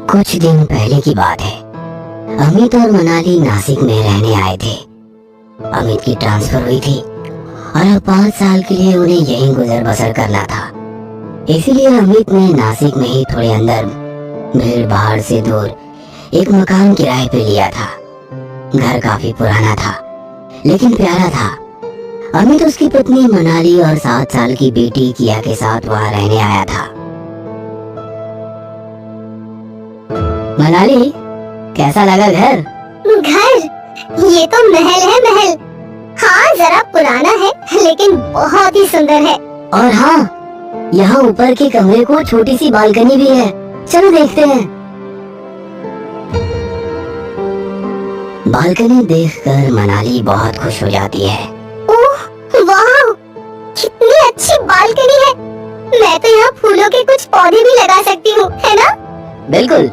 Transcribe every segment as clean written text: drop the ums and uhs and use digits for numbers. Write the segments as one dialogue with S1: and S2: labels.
S1: कुछ दिन पहले की बात है। अमित और मनाली नासिक में रहने आए थे। अमित की ट्रांसफर हुई थी और अब 5 साल के लिए उन्हें यहीं गुजर बसर करना था। इसीलिए अमित ने नासिक में ही थोड़े अंदर भीड़ भाड़ से दूर एक मकान किराए पे लिया था। घर काफी पुराना था लेकिन प्यारा था। अमित उसकी पत्नी मनाली और 7 साल की बेटी किया के साथ वहां रहने आया था। मनाली, कैसा लगा घर?
S2: घर? ये तो महल है, महल। हाँ, जरा पुराना है लेकिन बहुत ही सुंदर है।
S1: और हाँ, यहाँ ऊपर के कमरे को छोटी सी बालकनी भी है। चलो देखते हैं। बालकनी देखकर मनाली बहुत खुश हो जाती है।
S2: ओह वाह, कितनी अच्छी बालकनी है। मैं तो यहाँ फूलों के कुछ पौधे भी लगा सकती हूँ, है ना?
S1: बिल्कुल,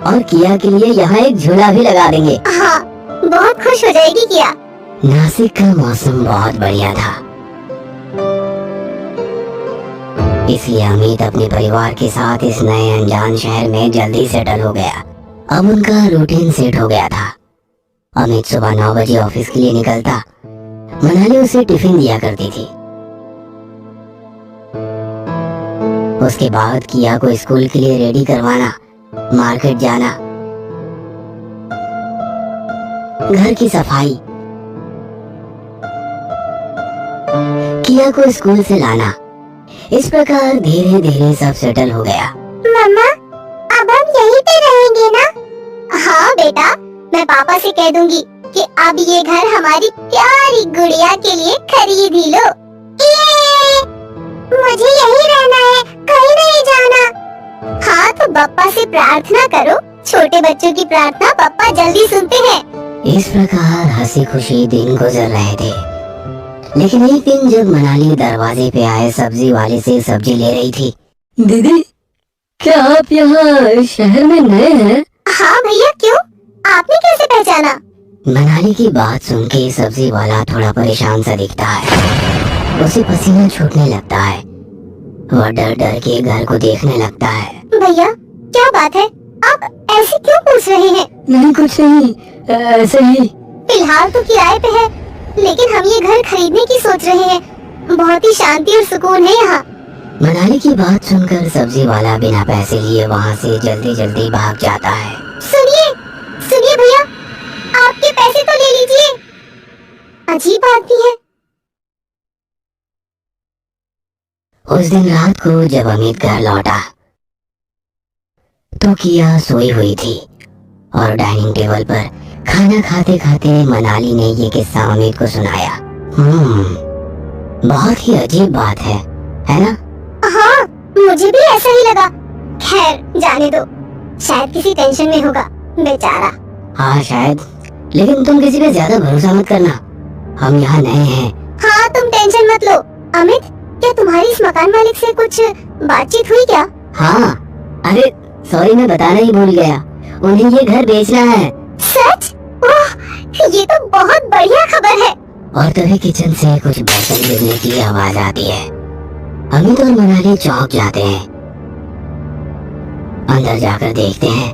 S1: और किया के लिए यहाँ एक झूला भी लगा देंगे।
S2: हाँ, बहुत खुश हो जाएगी किया।
S1: नासिक का मौसम बहुत बढ़िया था, इसलिए अमित अपने परिवार के साथ इस नए अनजान शहर में जल्दी सेटल हो गया। अब उनका रूटीन सेट हो गया था। अमित सुबह 9 बजे ऑफिस के लिए निकलता। मनाली उसे टिफिन दिया करती थी। उसके बाद किया को स्कूल के लिए रेडी करवाना, मार्केट जाना, घर की सफाई, किया को स्कूल से लाना। इस प्रकार धीरे धीरे सब सेटल हो गया।
S2: मम्मा, अब हम यहीं पे रहेंगे ना? हाँ बेटा, मैं पापा से कह दूंगी कि अब ये घर हमारी प्यारी गुड़िया के लिए खरीद ही लो। मुझे यहीं रहना है, कहीं नहीं जाना। हाँ, तो बप्पा से प्रार्थना करो। छोटे बच्चों की प्रार्थना पप्पा जल्दी सुनते हैं।
S1: इस प्रकार हंसी खुशी दिन गुजर रहे थे। लेकिन एक दिन जब मनाली दरवाजे पे आए सब्जी वाले से सब्जी ले रही थी। दीदी, क्या आप यहाँ शहर में नए हैं?
S2: हाँ भैया, क्यों? आपने कैसे पहचाना?
S1: मनाली की बात सुन के सब्जी वाला थोड़ा परेशान सा दिखता है। उसे पसीना छूटने लगता है। वह डर डर के घर को देखने लगता है।
S2: भैया, क्या बात है? आप ऐसे क्यों पूछ रहे हैं?
S1: नहीं, कुछ नहीं, ऐसे ही।
S2: फिलहाल तो किराए पे है, लेकिन हम ये घर खरीदने की सोच रहे हैं। बहुत ही शांति और सुकून है यहाँ।
S1: मनाली की बात सुनकर सब्जी वाला बिना पैसे लिए वहाँ से जल्दी जल्दी भाग जाता है।
S2: सुनिए, सुनिए भैया, आपके पैसे तो ले लीजिए। अजीब आदमी है।
S1: उस दिन रात को जब अमित घर लौटा तो किया सोई हुई थी और डाइनिंग टेबल पर खाना खाते खाते मनाली ने ये किस्सा अमित को सुनाया। बहुत ही अजीब बात है ना?
S2: हाँ, मुझे भी ऐसा ही लगा। खैर, जाने दो, शायद किसी टेंशन में होगा बेचारा।
S1: हाँ शायद, लेकिन तुम किसी पे ज्यादा भरोसा मत करना। हम यहाँ नए हैं।
S2: हाँ, तुम टेंशन मत लो। अमित, क्या तुम्हारी इस मकान मालिक से कुछ बातचीत हुई क्या?
S1: हाँ, अरे सॉरी, मैं बताना ही भूल गया। उन्हें ये घर बेचना है।
S2: सच? ओह, ये तो बहुत बढ़िया खबर है।
S1: और तभी किचन से कुछ बर्तन गिरने की आवाज आती है। अमित और मनाली चौंक जाते हैं। अंदर जाकर देखते हैं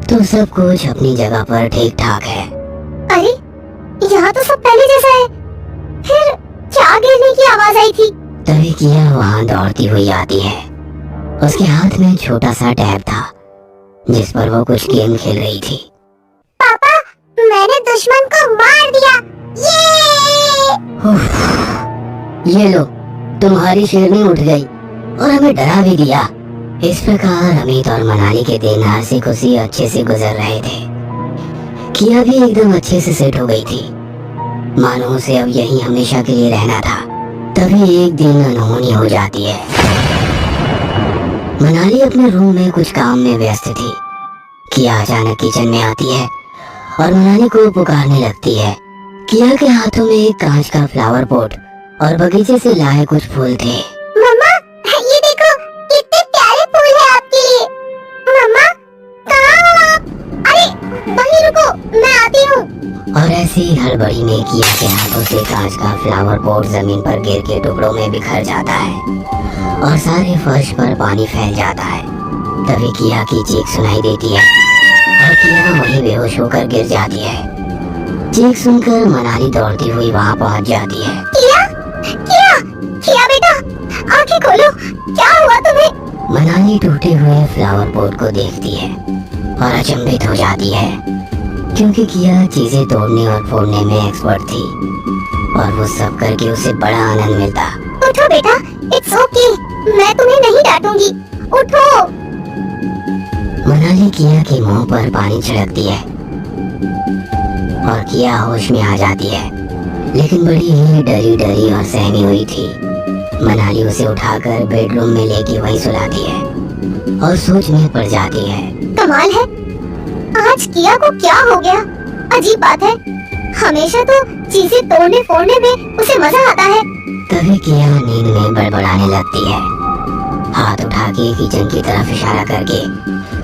S1: तो सब कुछ अपनी जगह पर ठीक ठाक है।
S2: अरे, यहाँ तो सब पहले जैसा है। फिर क्या गिरने की आवाज आई थी?
S1: तभी किया वहाँ दौड़ती हुई आती है। उसके हाथ में छोटा सा टैब था जिस पर वो कुछ गेम खेल रही थी।
S2: पापा, मैंने दुश्मन को मार दिया।
S1: ये लो, तुम्हारी शेरनी उठ गई और हमें डरा भी दिया। इस प्रकार अमित और मनाली के दिन हंसी खुशी अच्छे से गुजर रहे थे। किया भी एकदम अच्छे से सेट हो गई थी, मानो उसे अब यहीं हमेशा के लिए रहना था। तभी एक दिन अनहोनी हो जाती है। मनाली अपने रूम में कुछ काम में व्यस्त थी। किया अचानक किचन में आती है और मनाली को पुकारने लगती है। किया के हाथों में एक कांच का फ्लावर पॉट और बगीचे से लाए कुछ फूल थे।
S2: मम्मा, ये देखो, कितने प्यारे फूल हैं आपके लिए। मम्मा, कहाँ हो आप? अरे वहीं रुको, मैं आती हूँ।
S1: और ऐसे ही हड़बड़ी में किया के हाथों से कांच का फ्लावर पॉट जमीन पर गिर के टुकड़ों में बिखर जाता है और सारे फर्श पर पानी फैल जाता है। तभी किया की चीख सुनाई देती है और किया वही बेहोश होकर गिर जाती है। चीख सुनकर मनाली दौड़ती हुई वहाँ पहुँच जाती है।
S2: किया, किया, किया बेटा, आंखें खोलो, क्या हुआ तुम्हें?
S1: मनाली टूटे हुए फ्लावर पॉट को देखती है और अचंभित हो जाती है, क्योंकि किया चीजें तोड़ने और फोड़ने में एक्सपर्ट थी और वो सब करके उसे बड़ा आनंद मिलता।
S2: उठो बेटा, इट्स ओके, मैं तुम्हें नहीं डांटूंगी, उठो।
S1: मनाली किया के मुंह पर पानी छिड़कती है और किया होश में आ जाती है, लेकिन बड़ी ही डरी डरी और सहमी हुई थी। मनाली उसे उठाकर बेडरूम में लेके वहीं सुलाती है और सोच में पड़ जाती है।
S2: कमाल है, आज किया को क्या हो गया? अजीब बात है, हमेशा तो चीजें तोड़ने फोड़ने में उसे मजा आता है।
S1: तभी किया नींद में बड़बड़ाने लगती है, हाथ उठा के किचन की तरफ इशारा करके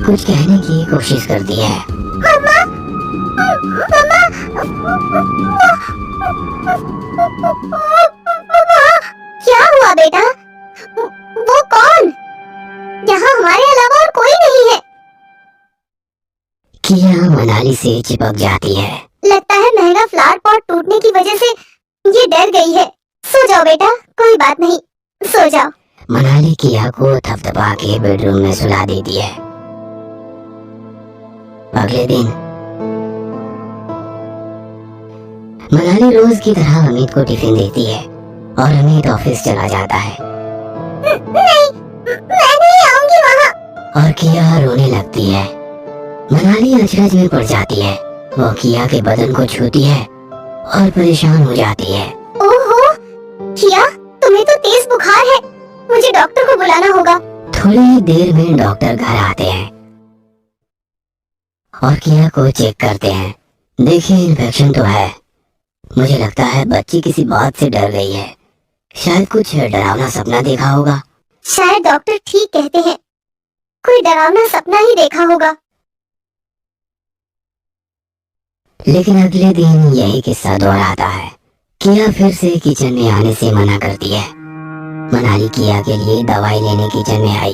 S1: कुछ कहने की कोशिश करती है।
S2: मम्मा, मम्मा, क्या हुआ बेटा? वो कौन? यहाँ हमारे अलावा और कोई नहीं है।
S1: किया मनाली से चिपक जाती है।
S2: लगता है महंगा फ्लावर पॉट टूटने की वजह से ये डर गई है। सो जाओ बेटा, कोई बात नहीं, सो जाओ।
S1: मनाली किया को थपथपा के बेडरूम में सुला देती है। अगले दिन मनाली रोज की तरह अमित को टिफिन देती है और अमित ऑफिस चला जाता है।
S2: नहीं, मैं नहीं आऊंगी वहाँ।
S1: और किया रोने लगती है। मनाली अचरज में पड़ जाती है। वो किया के बदन को छूती है और परेशान हो जाती है।
S2: ओहो, किया, तुम्हें तो तेज बुखार है, मुझे डॉक्टर को बुलाना होगा।
S1: थोड़ी ही देर में डॉक्टर घर आते हैं और किया को चेक करते हैं। देखिए, इन्फेक्शन तो है। मुझे लगता है बच्ची किसी बात से डर गई है, शायद कुछ डरावना सपना देखा होगा।
S2: शायद डॉक्टर ठीक कहते हैं, कोई डरावना सपना ही देखा होगा।
S1: लेकिन अगले दिन यही किस्सा दोहराता है। किया फिर से किचन में आने से मना करती है। मनाली किया के लिए दवाई लेने किचन में आई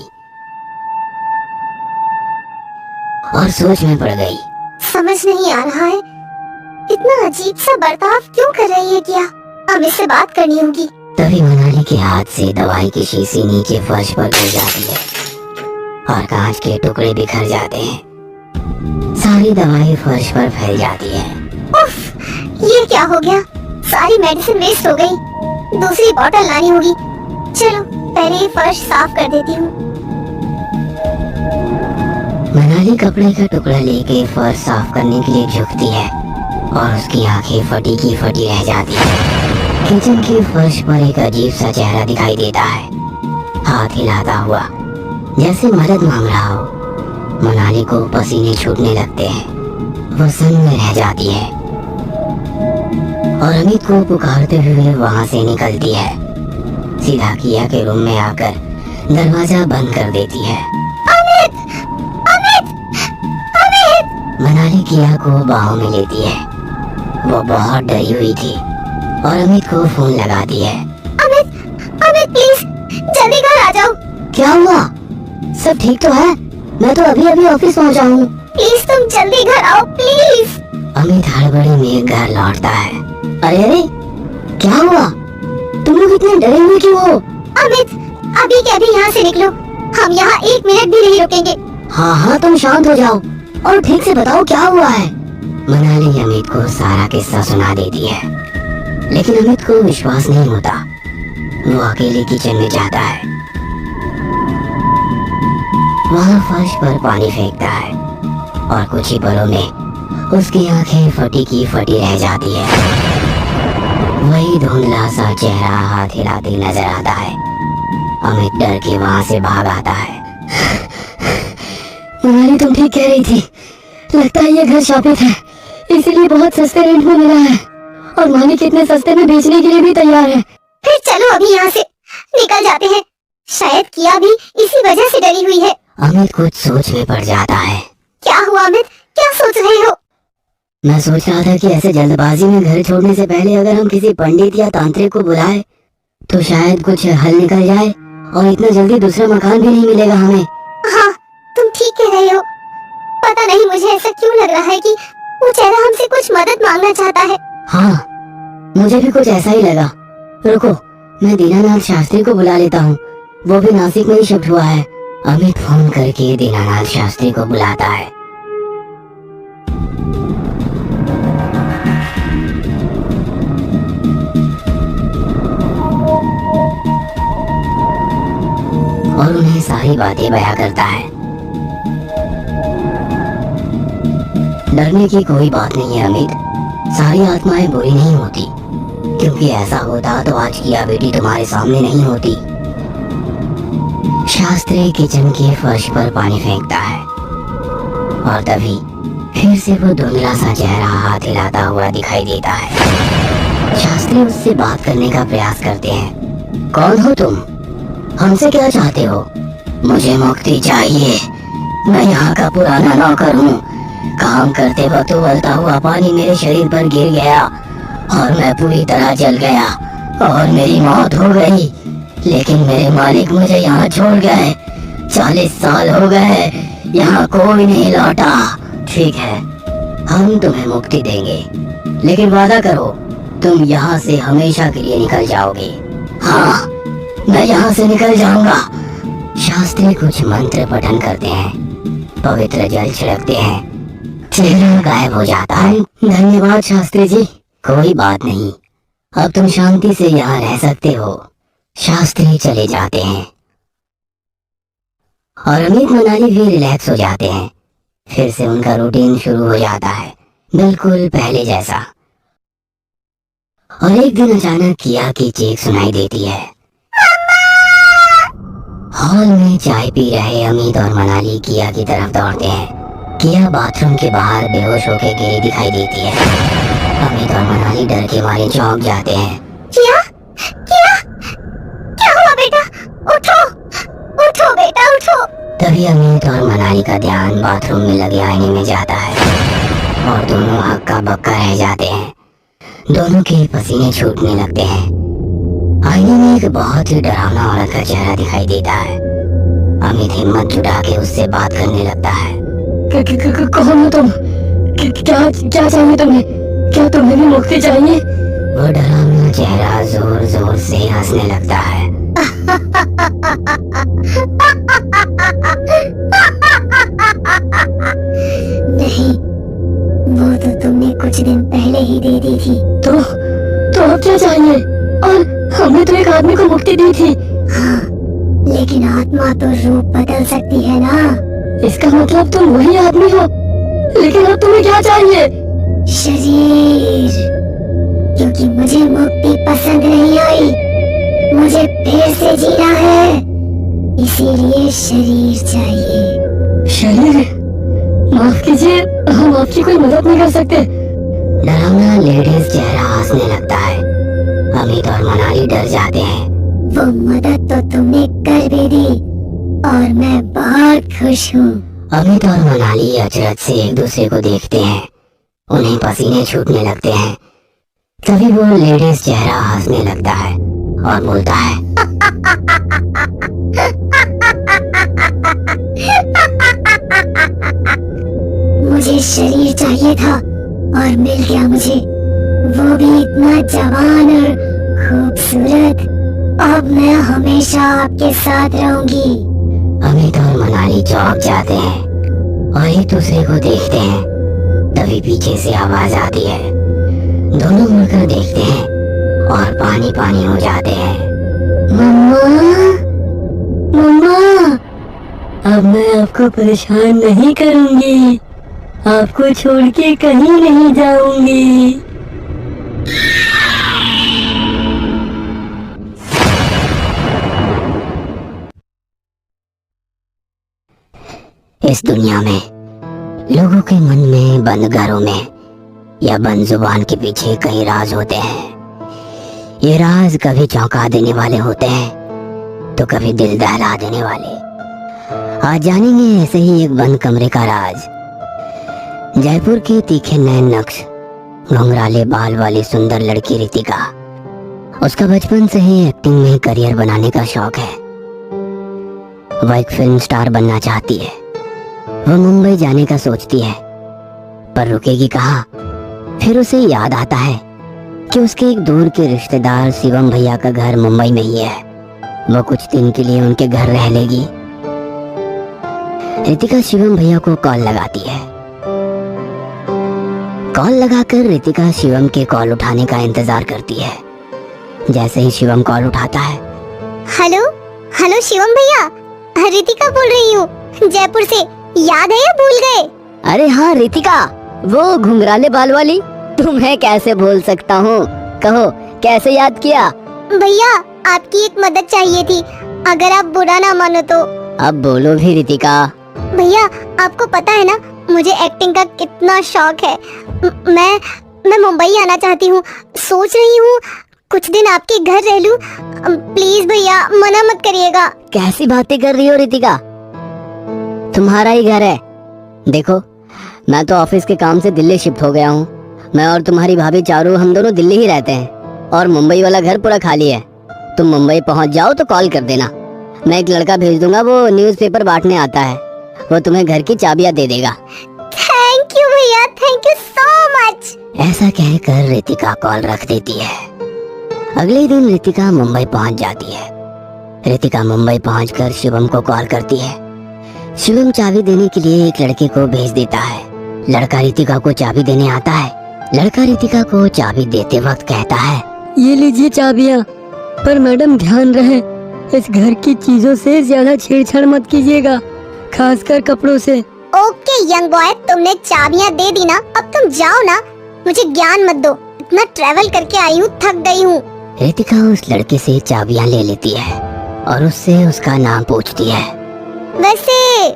S1: और सोच में पड़ गई।
S2: समझ नहीं आ रहा है, इतना अजीब सा बर्ताव क्यों कर रही है किया? अब इससे बात करनी होगी।
S1: तभी मनाली के हाथ से दवाई की शीशी नीचे फर्श पर गिर जाती है और कांच के टुकड़े बिखर जाते हैं। सारी दवाई फर्श पर फैल जाती है।
S2: उफ, ये क्या हो गया? सारी मेडिसिन वेस्ट हो गई। दूसरी बोतल लानी होगी। चलो पहले ये फर्श साफ कर देती हूँ।
S1: मनाली कपड़े का टुकड़ा लेके फर्श साफ करने के लिए झुकती है और उसकी आंखें फटी की फटी रह जाती है। किचन के फर्श पर एक अजीब सा चेहरा दिखाई देता है, हाथ हिलाता हुआ जैसे मदद मांग रहा हो। मनाली को पसीने छूटने लगते हैं, वो सन्न में रह जाती है और अमित को पुकारते हुए वहां से निकलती है। सीधा किया के रूम में आकर दरवाजा बंद कर देती है।
S2: अमित, अमित, अमित!
S1: मनाली किया को बाहों में लेती है। वो बहुत डरी हुई थी और अमित को फोन लगाती है।
S2: अमित, अमित प्लीज जल्दी घर आ जाओ।
S1: क्या हुआ? सब ठीक तो है? मैं तो अभी अभी ऑफिस पहुंचा हूँ।
S2: प्लीज तुम जल्दी घर आओ प्लीज।
S1: अमित हड़बड़ी में घर लौटता है। अरे अरे, क्या हुआ? तुम लोग इतने डरे हुए क्यों हो?
S2: अमित, अभी के अभी यहाँ से निकलो, हम यहाँ 1 मिनट भी नहीं रुकेंगे।
S1: हाँ हाँ, तुम शांत हो जाओ और ठीक से बताओ क्या हुआ है। मनाली अमित को सारा किस्सा सुना देती है, लेकिन अमित को विश्वास नहीं होता। वो अकेले किचन में जाता है, वहाँ फर्श पर पानी फेंकता है और कुछ ही पलों में उसकी आंखें फटी की फटी रह जाती है। वही धुंधला सा चेहरा हाथ हिलाते नजर आता है। अमित डर के वहाँ से भाग आता है। मनाली, तुम ठीक कह रही थी, लगता है ये घर शापित है, इसीलिए बहुत सस्ते रेंट में मिला है और मालिक इतने सस्ते में बेचने के लिए भी तैयार है।
S2: फिर चलो अभी यहाँ से निकल जाते हैं, शायद किया भी इसी वजह से डरी हुई है।
S1: अमित कुछ सोच में पड़ जाता है।
S2: क्या हुआ अमित, क्या सोच रहे हो?
S1: मैं सोच रहा था कि ऐसे जल्दबाजी में घर छोड़ने से पहले अगर हम किसी पंडित या तांत्रिक को बुलाए तो शायद कुछ हल निकल जाए और इतना जल्दी दूसरा मकान भी नहीं मिलेगा हमें।
S2: हाँ, तुम कह रहे हो? पता नहीं मुझे ऐसा क्यों लग रहा है कि वो चेहरा हमसे कुछ मदद मांगना चाहता है।
S1: हाँ, मुझे भी कुछ ऐसा ही लगा। रुको, मैं दीनानाथ शास्त्री को बुला लेता हूँ, वो भी नासिक में ही शिफ्ट हुआ है। अमित फोन करके दीनानाथ शास्त्री को बुलाता है। और उन्हें सारी बातें बयां करता है। डरने की कोई बात नहीं है अमित, सारी आत्माएं बुरी नहीं होती, क्योंकि ऐसा होता तो आज किया बेटी तुम्हारे सामने नहीं होती। शास्त्री किचन के फर्श पर पानी फेंकता है और तभी फिर से वो धुंधला सा चेहरा हाथ हिलाता हुआ दिखाई देता है। शास्त्री उससे बात करने का प्रयास करते हैं। कौन हो तुम? हमसे क्या चाहते हो? मुझे मुक्ति चाहिए, मैं यहाँ का पुराना नौकर हूँ। काम करते वक्त उबलता हुआ पानी मेरे शरीर पर गिर गया और मैं पूरी तरह जल गया और मेरी मौत हो गई, लेकिन मेरे मालिक मुझे यहाँ छोड़ गए। 40 साल हो गए, यहाँ कोई नहीं लौटा। ठीक है, हम तुम्हें मुक्ति देंगे, लेकिन वादा करो तुम यहाँ से हमेशा के लिए निकल जाओगे। हाँ, मैं यहाँ से निकल जाऊंगा। शास्त्री कुछ मंत्र पठन करते हैं, पवित्र जल छिड़कते हैं, चेहरा गायब हो जाता है। धन्यवाद शास्त्री जी। कोई बात नहीं, अब तुम शांति से यहाँ रह सकते हो। शास्त्री चले जाते हैं और अमित मनाली भी रिलैक्स हो जाते हैं। फिर से उनका रूटीन शुरू हो जाता है, बिल्कुल पहले जैसा। और एक दिन अचानक किया की चीख सुनाई देती है। हॉल में चाय पी रहे अमित और मनाली किया की तरफ दौड़ते हैं। किया बाथरूम के बाहर बेहोश होकर गिरी दिखाई देती है। अमित और मनाली डर के मारे चौंक जाते हैं।
S2: किया, किया, क्या हुआ बेटा? उठो, उठो बेटा, उठो।
S1: तभी अमित और मनाली का ध्यान बाथरूम में लगे आईने में जाता है और दोनों हक्का बक्का रह जाते हैं। दोनों के पसीने छूटने लगते हैं। आईने में एक बहुत ही डरावना औरत का चेहरा दिखाई देता है। अमित हिम्मत जुटा के उससे बात करने लगता है। कौन हो तुम? क्या चाहिए तुम्हें? क्या तुम्हें भी मुक्ति चाहिए? वो डरावना चेहरा जोर जोर से हंसने लगता है।
S2: नहीं, वो तो तुमने कुछ दिन पहले ही दे दी थी।
S1: तो अब क्या चाहिए? और हमने तो एक आदमी को मुक्ति दी थी।
S2: हाँ, लेकिन आत्मा तो रूप बदल सकती है ना।
S1: इसका मतलब तुम वही आदमी हो, लेकिन अब तुम्हें क्या चाहिए?
S2: शरीर, क्योंकि मुझे मुक्ति पसंद नहीं आई, मुझे फिर से जीना है, इसीलिए शरीर चाहिए।
S1: शरीर? माफ कीजिए, हम आपकी कोई मदद नहीं कर सकते। डरावना लेडीज चेहरा हंसने लगता है। अमित और मनाली डर जाते हैं।
S2: वो मदद तो तुमने कर भी दी और मैं बहुत खुश हूँ।
S1: अमित और मनाली अचरज से एक दूसरे को देखते हैं। उन्हें पसीने छूटने लगते हैं। तभी वो लेडीज चेहरा हंसने लगता है और बोलता है।
S2: मुझे शरीर चाहिए था और मिल गया मुझे, वो भी इतना जवान और खूबसूरत। अब मैं हमेशा आपके साथ रहूंगी।
S1: अमित और मनाली चौंक जाते हैं और एक दूसरे को देखते हैं। तभी पीछे से आवाज आती है। दोनों मुड़कर देखते हैं और पानी पानी हो जाते हैं। मम्मा, मम्मा, अब मैं आपको परेशान नहीं करूंगी, आपको छोड़ के कहीं नहीं जाऊंगी। इस दुनिया में लोगों के मन में, बंद घरों में या बंद जुबान के पीछे कई राज होते हैं। ये राज कभी चौंका देने वाले होते हैं तो कभी दिल दहला देने वाले। आज जानेंगे ऐसे ही एक बंद कमरे का राज। जयपुर की तीखे नैन नक्श, घुंघराले बाल वाली सुंदर लड़की रितिका। उसका बचपन से ही एक्टिंग में करियर बनाने का शौक है। वह एक फिल्म स्टार बनना चाहती है, वो मुंबई जाने का सोचती है, पर रुकेगी कहाँ। फिर उसे याद आता है कि उसके एक दूर के रिश्तेदार शिवम भैया का घर मुंबई में ही है। वो कुछ दिन के लिए उनके घर रह लेगी। रितिका शिवम भैया को कॉल लगाती है। कॉल लगाकर रितिका शिवम के कॉल उठाने का इंतजार करती है। जैसे ही शिवम कॉल उठाता है,
S2: हेलो हेलो शिवम भैया, रितिका बोल रही हूँ जयपुर से। याद है या भूल गए?
S1: अरे हाँ रितिका, वो घुंघराले बाल वाली। तुम्हें कैसे भूल सकता हूँ, कहो कैसे याद किया?
S2: भैया आपकी एक मदद चाहिए थी, अगर आप बुरा ना मानो तो।
S1: अब बोलो भी रितिका।
S2: भैया आपको पता है ना मुझे एक्टिंग का कितना शौक है। मैं मुंबई आना चाहती हूँ, सोच रही हूँ कुछ दिन आपके घर रह लूं। प्लीज भैया मना मत करिएगा।
S1: कैसी बातें कर रही हो रितिका, तुम्हारा ही घर है। देखो मैं तो ऑफिस के काम से दिल्ली शिफ्ट हो गया हूँ। मैं और तुम्हारी भाभी चारू हम दोनों दिल्ली ही रहते हैं, और मुंबई वाला घर पूरा खाली है। तुम मुंबई पहुँच जाओ तो कॉल कर देना। मैं एक लड़का भेज दूंगा, वो न्यूज़पेपर बांटने आता है। वो तुम्हें घर की चाबियां दे देगा।
S2: थैंक यू भैया, थैंक यू सो मच।
S1: ऐसा कहकर रितिका कॉल रख देती है। अगले दिन रितिका मुंबई पहुंच जाती है। रितिका मुंबई पहुंचकर शिवम को कॉल करती है। शिवम चाबी देने के लिए एक लड़के को भेज देता है। लड़का रितिका को चाबी देने आता है। लड़का रितिका को चाबी देते वक्त कहता है,
S3: ये लीजिए चाबियाँ, पर मैडम ध्यान रहे इस घर की चीजों से ज्यादा छेड़छाड़ मत कीजिएगा, खासकर कपड़ों से।
S2: ओके यंग बॉय, तुमने चाबियाँ दे दी ना, अब तुम जाओ ना, मुझे ज्ञान मत दो। इतना ट्रैवल करके आई हूँ, थक गई हूँ।
S1: रितिका उस लड़के से चाबियां ले लेती है और उससे उसका नाम पूछती है।
S2: वैसे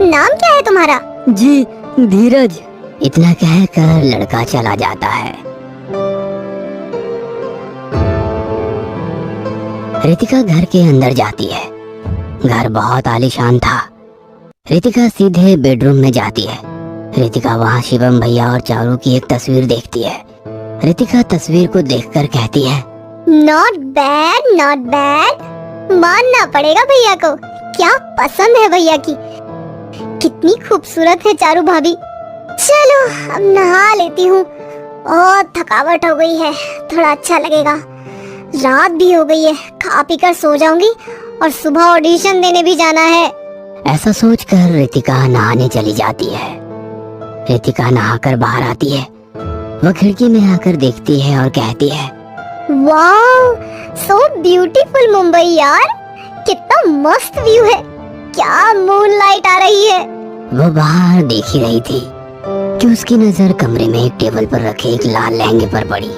S2: नाम क्या है तुम्हारा?
S3: जी धीरज।
S1: इतना कहकर लड़का चला जाता है। रितिका घर के अंदर जाती है। घर बहुत आलीशान था। रितिका सीधे बेडरूम में जाती है। रितिका वहाँ शिवम भैया और चारू की एक तस्वीर देखती है। रितिका तस्वीर को देखकर कहती है,
S2: नॉट बैड नॉट बैड। मानना पड़ेगा भैया को, क्या पसंद है भैया की। कितनी खूबसूरत है चारू भाभी। चलो अब नहा लेती हूँ, और थकावट हो गई है, थोड़ा अच्छा लगेगा। रात भी हो गई है, खा पी कर सो जाऊंगी, और सुबह ऑडिशन देने भी जाना है।
S1: ऐसा सोचकर रितिका नहाने चली जाती है। रितिका नहाकर बाहर आती है। वो खिड़की में आकर देखती है और कहती है,
S2: वाओ सो ब्यूटीफुल मुंबई यार, कितना मस्त व्यू है, क्या मूनलाइट आ रही है।
S1: वो बाहर देख ही रही थी कि उसकी नजर कमरे में एक टेबल पर रखे एक लाल लहंगे पर पड़ी।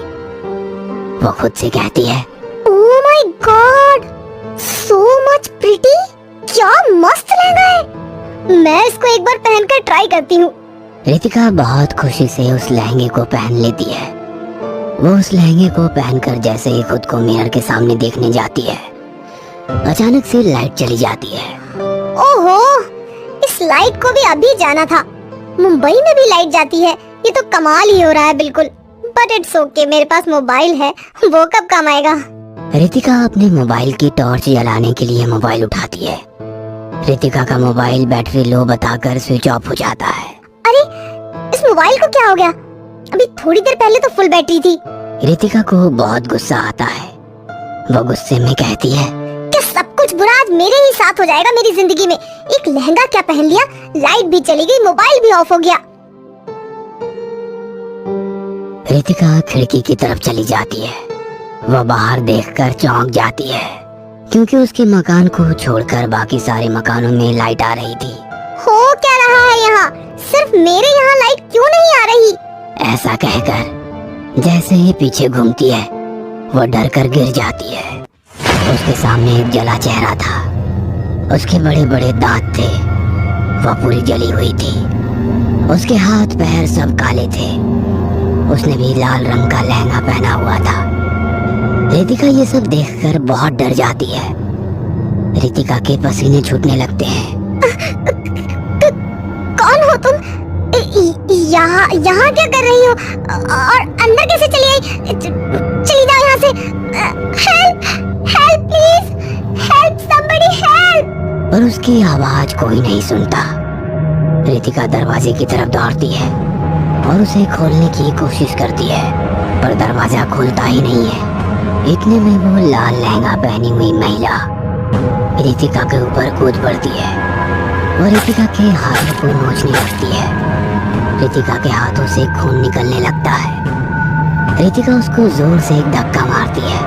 S1: वो खुद से कहती है,
S2: oh my God, so much pretty, क्या मस्त लहंगा है। मैं इसको एक बार पहनकर ट्राई करती हूँ।
S1: रितिका बहुत खुशी से उस लहंगे को पहन लेती है। वो उस लहंगे को पहनकर जैसे ही खुद को मिरर के सामने देखने जाती है, अचानक से लाइट चली जाती है।
S2: ओहो, इस लाइट को भी अभी जाना था। मुंबई में भी लाइट जाती है, ये तो कमाल ही हो रहा है बिल्कुल। बट इट्स ओके, मेरे पास मोबाइल है, वो कब काम आएगा।
S1: रितिका अपने मोबाइल की टॉर्च जलाने के लिए मोबाइल उठाती है। रितिका का मोबाइल बैटरी लो बताकर स्विच ऑफ हो जाता है।
S2: अरे इस मोबाइल को क्या हो गया? अभी थोड़ी देर पहले तो फुल बैटरी थी।
S1: रितिका को बहुत गुस्सा आता है। वो गुस्से में कहती है,
S2: क्या सब कुछ बुरा आज मेरे ही साथ हो जाएगा मेरी जिंदगी में। एक लहंगा क्या पहन लिया, लाइट भी चली गई, मोबाइल भी ऑफ हो गया।
S1: रितिका खिड़की की तरफ चली जाती है। वो बाहर देखकर चौंक जाती है, क्योंकि उसके मकान को छोड़कर बाकी सारे मकानों में लाइट आ रही थी।
S2: हो क्या रहा है यहाँ? सिर्फ मेरे यहाँ लाइट क्यों नहीं आ रही?
S1: ऐसा कहकर जैसे ही पीछे घूमती है, वो डर कर गिर जाती है। उसके सामने एक जला चेहरा था। उसके बड़े बड़े दांत थे। वह पूरी जली हुई थी। उसके हाथ पैर सब काले थे। उसने भी लाल रंग का लहंगा पहना हुआ था। रितिका ये सब देखकर बहुत डर जाती है। रितिका के पसीने छूटने लगते हैं।
S2: कौन हो तुम? यहाँ क्या कर रही हो? और अंदर कैसे चली आई? चली जाओ यहाँ से। Help help please, help somebody help.
S1: पर उसकी आवाज कोई नहीं सुनता। रितिका दरवाजे की तरफ दौड़ती है और उसे खोलने की कोशिश करती है, पर दरवाजा खुलता ही नहीं है। इतने में वो लाल लहंगा पहनी हुई महिला रितिका के ऊपर कूद पड़ती है और रितिका के हाथों को नोचने लगती है। रितिका के हाथों से खून निकलने लगता है। रितिका उसको जोर से एक धक्का मारती है,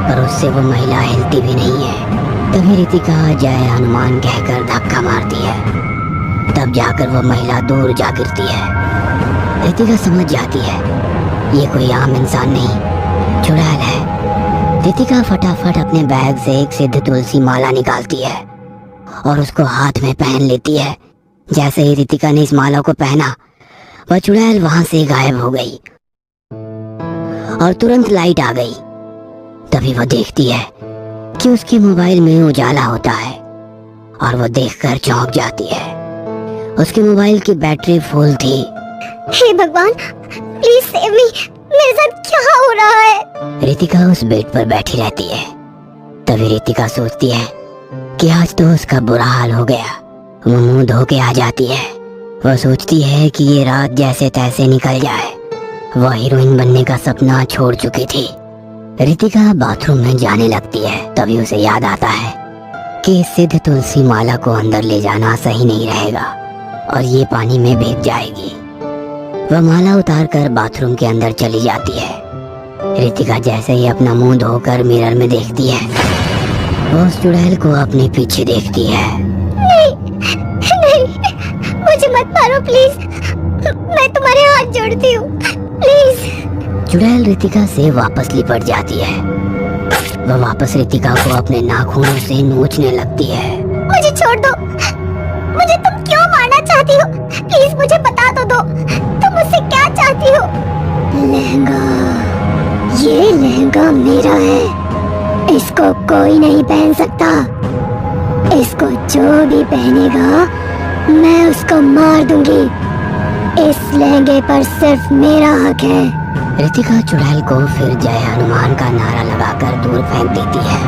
S1: पर उससे वो महिला हिलती भी नहीं है। तभी रितिका जय हनुमान कहकर धक्का मारती है, तब जाकर वो महिला दूर जा गिरती है। रितिका समझ जाती है ये कोई आम इंसान नहीं, चुड़ैल है। रितिका फटाफट अपने बैग से एक सिद्ध तुलसी माला निकालती है और उसको हाथ में पहन लेती है। जैसे ही रितिका ने इस माला को पहना, वह चुड़ैल वहां से गायब हो गई और तुरंत लाइट आ गई। तभी वह देखती है कि उसके मोबाइल में उजाला होता है और वह देखकर चौंक जाती है। उसके मोबाइल की बैटरी फुल थी।
S2: हे भगवान, प्लीज सेव मी, मेरे साथ क्या हो रहा है?
S1: रितिका उस बेड पर बैठी रहती है। तभी रितिका सोचती है कि आज तो उसका बुरा हाल हो गया। वो मुंह धो के आ जाती है। वह सोचती है कि ये रात जैसे तैसे निकल जाए। वह हीरोइन बनने का सपना छोड़ चुकी थी। रितिका बाथरूम में जाने लगती है। तभी उसे याद आता है कि इस सिद्ध तुलसी माला को अंदर ले जाना सही नहीं रहेगा और ये पानी में भीग जाएगी। वह माला उतारकर बाथरूम के अंदर चली जाती है। रितिका जैसे ही अपना मुंह धोकर मिरर में देखती है, वो उस चुड़ैल को अपने पीछे देखती है।
S2: नहीं, नहीं, मुझे मत मारो प्लीज, मैं तुम्हारे हाथ जोड़ती हूँ, प्लीज।
S1: चुड़ैल रितिका से वापस लिपट जाती है। वह वापस रितिका को अपने नाखूनों से नोचने लगती है।
S2: मुझे छोड़ दो, मुझे तुम क्यों मारना चाहती हो? प्लीज मुझे बता तो दो, तुम मुझसे क्या चाहती हो? लहंगा, ये लहंगा मेरा है, इसको कोई नहीं पहन सकता। इसको जो भी पहनेगा मैं उसको मार दूंगी। इस लहंगे पर सिर्फ मेरा हक है।
S1: रितिका चुड़ैल को फिर जय हनुमान का नारा लगाकर दूर फेंक देती है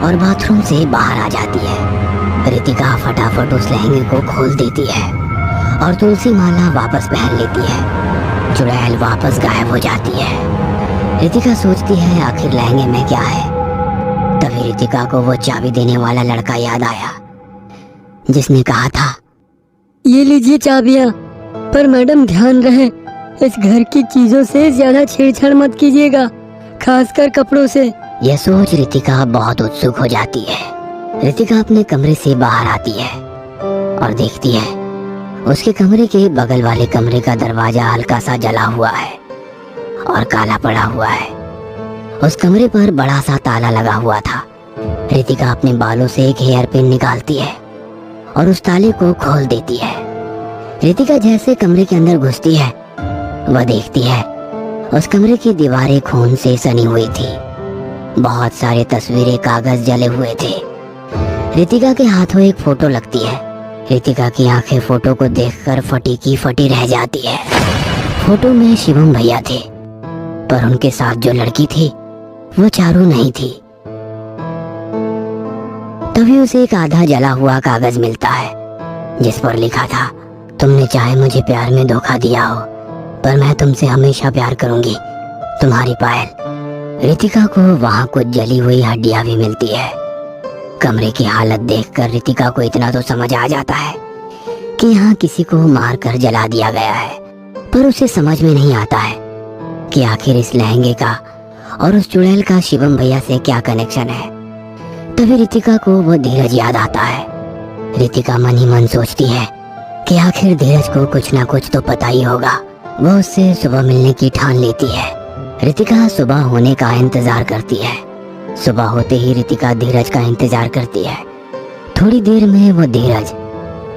S1: और बाथरूम से बाहर आ जाती है। रितिका फटाफट उस लहंगे को खोल देती है और तुलसी माला वापस पहन लेती है। चुड़ैल वापस गायब हो जाती है। रितिका सोचती है आखिर लहंगे में क्या है। तभी रितिका को वो चाबी देने वाला लड़का याद आया जिसने कहा था,
S3: ये लीजिए चाबियाँ, पर मैडम ध्यान रहे इस घर की चीजों से ज्यादा छेड़छाड़ मत कीजिएगा, खासकर कपड़ों से।
S1: यह सोच रितिका बहुत उत्सुक हो जाती है। रितिका अपने कमरे से बाहर आती है और देखती है उसके कमरे के बगल वाले कमरे का दरवाजा हल्का सा जला हुआ है और काला पड़ा हुआ है। उस कमरे पर बड़ा सा ताला लगा हुआ था। रितिका अपने बालों से एक हेयर पिन निकालती है और उस ताले को खोल देती है। रितिका जैसे कमरे के अंदर घुसती है, वह देखती है उस कमरे की दीवारें खून से सनी हुई थी। बहुत सारे तस्वीरें कागज जले हुए थे। रितिका के हाथों एक फोटो लगती है। रितिका की आंखें फोटो को देखकर फटी की फटी रह जाती है। फोटो में शिवम भैया थे, पर उनके साथ जो लड़की थी वो चारू नहीं थी। तभी उसे एक आधा जला हुआ कागज मिलता है जिस पर लिखा था, तुमने चाहे मुझे प्यार में धोखा दिया हो, पर मैं तुमसे हमेशा प्यार करूंगी, तुम्हारी पायल। रितिका को वहां कुछ जली हुई हड्डियां भी मिलती है। कमरे की हालत देखकर रितिका को इतना तो समझ आ जाता है कि यहाँ किसी को मारकर जला दिया गया है, पर उसे समझ में नहीं आता है कि आखिर इस लहंगे का और उस चुड़ैल का शिवम भैया से क्या कनेक्शन है। तभी रितिका को वो धीरज याद आता है। रितिका मन ही मन सोचती है कि आखिर धीरज को कुछ ना कुछ तो पता ही होगा। वो उससे सुबह मिलने की ठान लेती है। रितिका सुबह होने का इंतजार करती है। सुबह होते ही रितिका धीरज का इंतजार करती है। थोड़ी देर में वो धीरज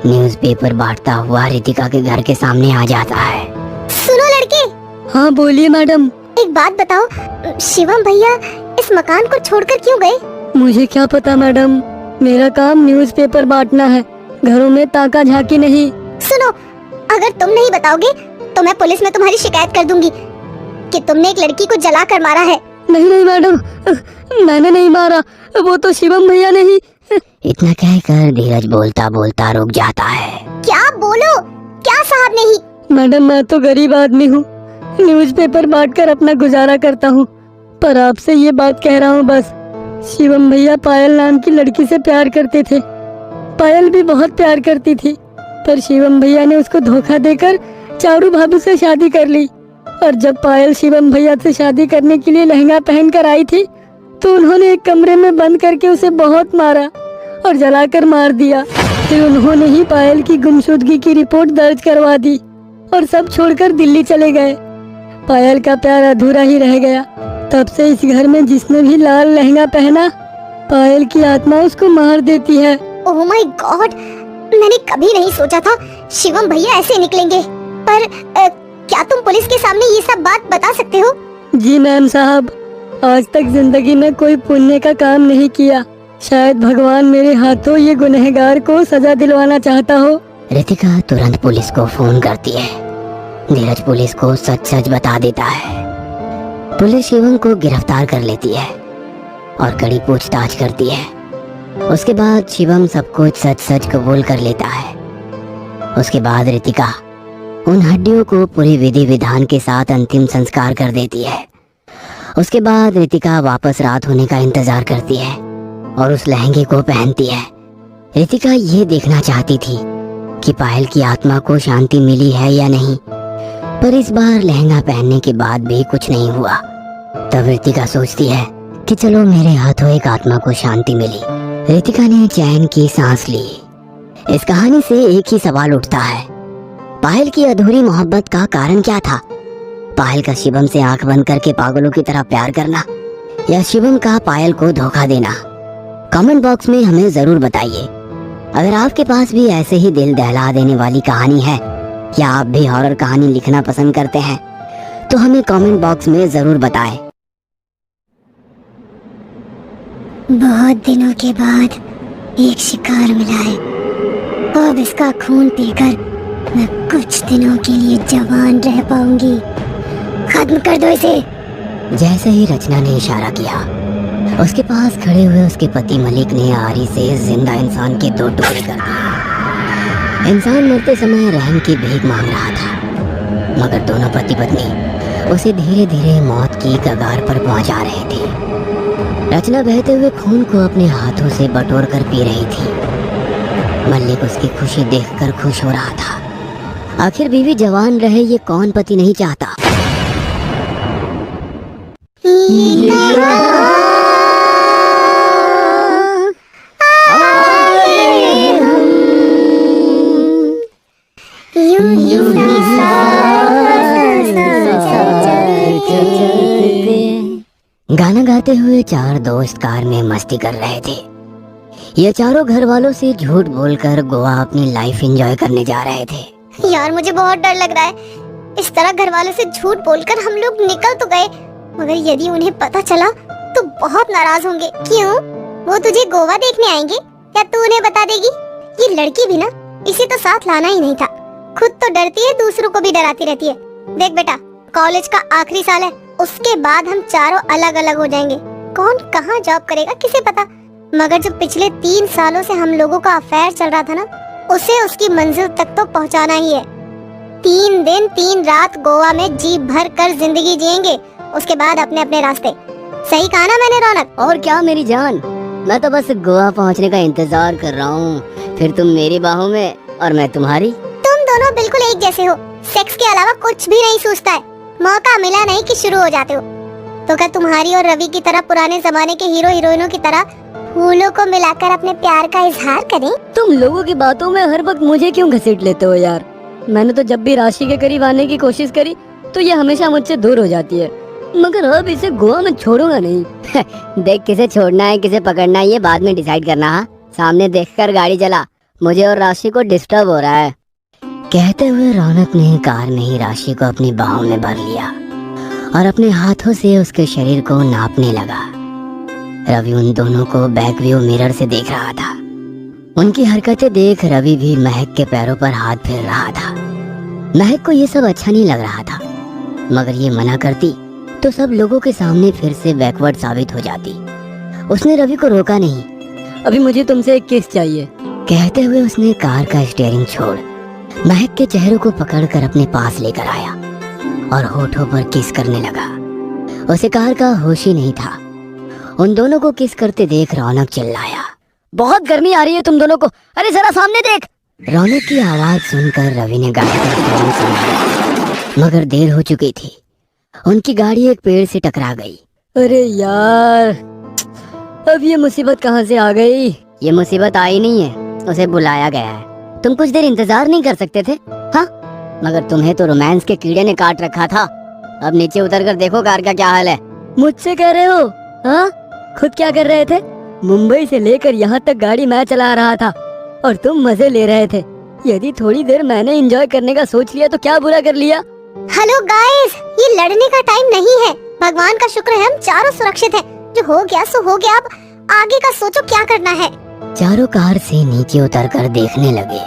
S1: न्यूज़पेपर बांटता हुआ रितिका के घर के सामने आ जाता है।
S2: सुनो लड़के।
S3: हाँ बोलिए मैडम।
S2: एक बात बताओ, शिवम भैया इस मकान को छोड़कर क्यों गए?
S3: मुझे क्या पता मैडम, मेरा काम न्यूज़पेपर बांटना है, घरों में ताका झाकी नहीं।
S2: सुनो, अगर तुम नहीं बताओगे तो मैं पुलिस में तुम्हारी शिकायत कर दूंगी कि तुमने एक लड़की को जला कर मारा है।
S3: नहीं नहीं मैडम, मैंने नहीं मारा, वो तो शिवम भैया ने ही।
S1: इतना कहकर धीरज बोलता बोलता रुक जाता है।
S2: क्या बोलो, क्या साहब नहीं?
S3: मैडम मैं तो गरीब आदमी हूँ, न्यूज़पेपर बांटकर अपना गुजारा करता हूँ, पर आपसे ये बात कह रहा हूँ बस। शिवम भैया पायल नाम की लड़की से प्यार करते थे, पायल भी बहुत प्यार करती थी, पर शिवम भैया ने उसको धोखा देकर चारू भाभी से शादी कर ली। और जब पायल शिवम भैया से शादी करने के लिए लहंगा पहन कर आई थी तो उन्होंने एक कमरे में बंद करके उसे बहुत मारा और जलाकर मार दिया। फिर उन्होंने ही पायल की गुमशुदगी की रिपोर्ट दर्ज करवा दी और सब छोड़कर दिल्ली चले गए। पायल का प्यार अधूरा ही रह गया। तब से इस घर में जिसने भी लाल लहंगा पहना, पायल की आत्मा उसको मार देती है।
S2: ओह माय गॉड, मैंने कभी नहीं सोचा था शिवम भैया ऐसे निकलेंगे। पर क्या तुम पुलिस के सामने ये सब बात बता सकते हो?
S3: जी मैम साहब, आज तक जिंदगी में कोई पुण्य का काम नहीं किया, शायद भगवान मेरे हाथों ये गुनहगार को सजा दिलवाना चाहता हो।
S1: रितिका तुरंत पुलिस को फोन करती है। धीरज पुलिस को सच सच बता देता है। पुलिस शिवम को गिरफ्तार कर लेती है और कड़ी पूछताछ करती है। उसके बाद शिवम सब कुछ सच सच कबूल कर लेता है। उसके बाद रितिका उन हड्डियों को पूरी विधि विधान के साथ अंतिम संस्कार कर देती है। उसके बाद रितिका वापस रात होने का इंतजार करती है और उस लहंगे को पहनती है। रितिका ये देखना चाहती थी कि पायल की आत्मा को शांति मिली है या नहीं, पर इस बार लहंगा पहनने के बाद भी कुछ नहीं हुआ। तब रितिका सोचती है कि चलो मेरे हाथों एक आत्मा को शांति मिली। रितिका ने चैन की सांस ली। इस कहानी से एक ही सवाल उठता है, पायल की अधूरी मोहब्बत का कारण क्या था? पायल का शिवम से आंख बंद करके पागलों की तरह प्यार करना, या शिवम का पायल को धोखा देना? कमेंट बॉक्स में हमें जरूर बताइए। अगर आपके पास भी ऐसे ही दिल दहला देने वाली कहानी है, या आप भी हॉरर कहानी लिखना पसंद करते हैं, तो हमें कमेंट बॉक्स में जरूर बताएं।
S2: बहुत दिनों के बाद एक शिकार मिला है। अब इसका खून पीकर मैं कुछ दिनों के लिए जवान रह पाऊंगी। खत्म कर दो इसे।
S1: जैसे ही रचना ने इशारा किया, उसके पास खड़े हुए उसके पति मलिक ने आरी से जिंदा इंसान के 2 टुकड़े कर दिए। इंसान मरते समय रहम की भीख मांग रहा था, मगर दोनों पति पत्नी उसे धीरे धीरे मौत की कगार पर पहुंचा रहे थे। रचना बहते हुए खून को अपने हाथों से बटोर कर पी रही थी। मलिक उसकी खुशी देखकर खुश हो रहा था। आखिर बीवी जवान रहे, ये कौन पति नहीं चाहता? गाना गाते हुए 4 दोस्त कार में मस्ती कर रहे थे। ये चारों घर वालों से झूठ बोलकर गोवा अपनी लाइफ एंजॉय करने जा रहे थे।
S2: यार मुझे बहुत डर लग रहा है। इस तरह घर वालों से झूठ बोलकर हम लोग निकल तो गए, मगर यदि उन्हें पता चला तो बहुत नाराज होंगे। क्यों? वो तुझे गोवा देखने आएंगे या तू उन्हें बता देगी? ये लड़की भी ना, इसे तो साथ लाना ही नहीं था। खुद तो डरती है, दूसरों को भी डराती रहती है। देख बेटा, कॉलेज का आखिरी साल है, उसके बाद हम चारों अलग अलग हो जाएंगे। कौन कहाँ जॉब करेगा किसे पता, मगर जो पिछले 3 सालों से हम लोगों का अफेयर चल रहा था ना, उसे उसकी मंजिल तक तो पहुंचाना ही है। 3 दिन 3 रात गोवा में जी भर कर जिंदगी जिएंगे, उसके बाद अपने अपने रास्ते। सही कहा ना मैंने रौनक?
S1: और क्या मेरी जान, मैं तो बस गोवा पहुंचने का इंतजार कर रहा हूँ। फिर तुम मेरी बाहों में और मैं तुम्हारी।
S2: तुम दोनों बिल्कुल एक जैसे हो, सेक्स के अलावा कुछ भी नहीं सोचता है। मौका मिला नहीं कि शुरू हो जाते हो। तो क्या तुम्हारी और रवि की तरह पुराने जमाने के हीरो हीरोइनों की तरह फूलों को मिलाकर अपने प्यार का इजहार करें?
S3: तुम लोगों की बातों में हर वक्त मुझे क्यों घसीट लेते हो यार? मैंने तो जब भी राशि के करीब आने की कोशिश करी तो ये हमेशा मुझसे दूर हो जाती है, मगर अब इसे गोवा में छोड़ूंगा नहीं।
S1: देख, किसे छोड़ना है किसे पकड़ना है ये बाद में डिसाइड करना। हाँ, सामने देखकर गाड़ी चला, मुझे और राशि को डिस्टर्ब हो रहा है। कहते हुए रौनक ने कार में ही राशि को अपनी बाहों में भर लिया और अपने हाथों से उसके शरीर को नापने लगा। रवि उन दोनों को बैक व्यू मिरर से देख रहा था। उनकी हरकतें देख रवि भी महक के पैरों पर हाथ फेर रहा था। महक को ये सब अच्छा नहीं लग रहा था, मगर ये मना करती तो सब लोगों के सामने फिर से बैकवर्ड साबित हो जाती। उसने रवि को रोका नहीं,
S3: अभी मुझे तुमसे एक किस चाहिए।
S1: कहते हुए उसने कार का स्टीयरिंग छोड़ महक के चेहरे को पकड़कर अपने पास लेकर आया और होठों पर किस करने लगा। उसे कार का होश ही नहीं था। उन दोनों को किस करते देख रौनक चिल्लाया,
S3: बहुत गर्मी आ रही है तुम दोनों को, अरे जरा सामने देख।
S1: रौनक की आवाज सुनकर रवि ने गाड़ी का हॉर्न सुना, मगर देर हो चुकी थी। उनकी गाड़ी एक पेड़ से टकरा गई।
S3: अरे यार, अब ये मुसीबत कहाँ से आ गई।
S1: ये मुसीबत आई नहीं है, उसे बुलाया गया है। तुम कुछ देर इंतजार नहीं कर सकते थे? हाँ, मगर तुम्हें तो रोमांस के कीड़े ने काट रखा था। अब नीचे उतर कर देखो कार का क्या हाल है।
S3: मुझसे कह रहे हो? हाँ, खुद क्या कर रहे थे? मुंबई से लेकर यहाँ तक गाड़ी मैं चला रहा था और तुम मजे ले रहे थे। यदि थोड़ी देर मैंने एंजॉय करने का सोच लिया तो क्या बुरा कर लिया।
S2: हेलो गाइस, ये लड़ने का टाइम नहीं है। भगवान का शुक्र है हम चारों सुरक्षित हैं। जो हो गया सो हो गया, अब आगे का सोचो क्या करना है।
S1: चारों कार से नीचे उतरकर देखने लगे।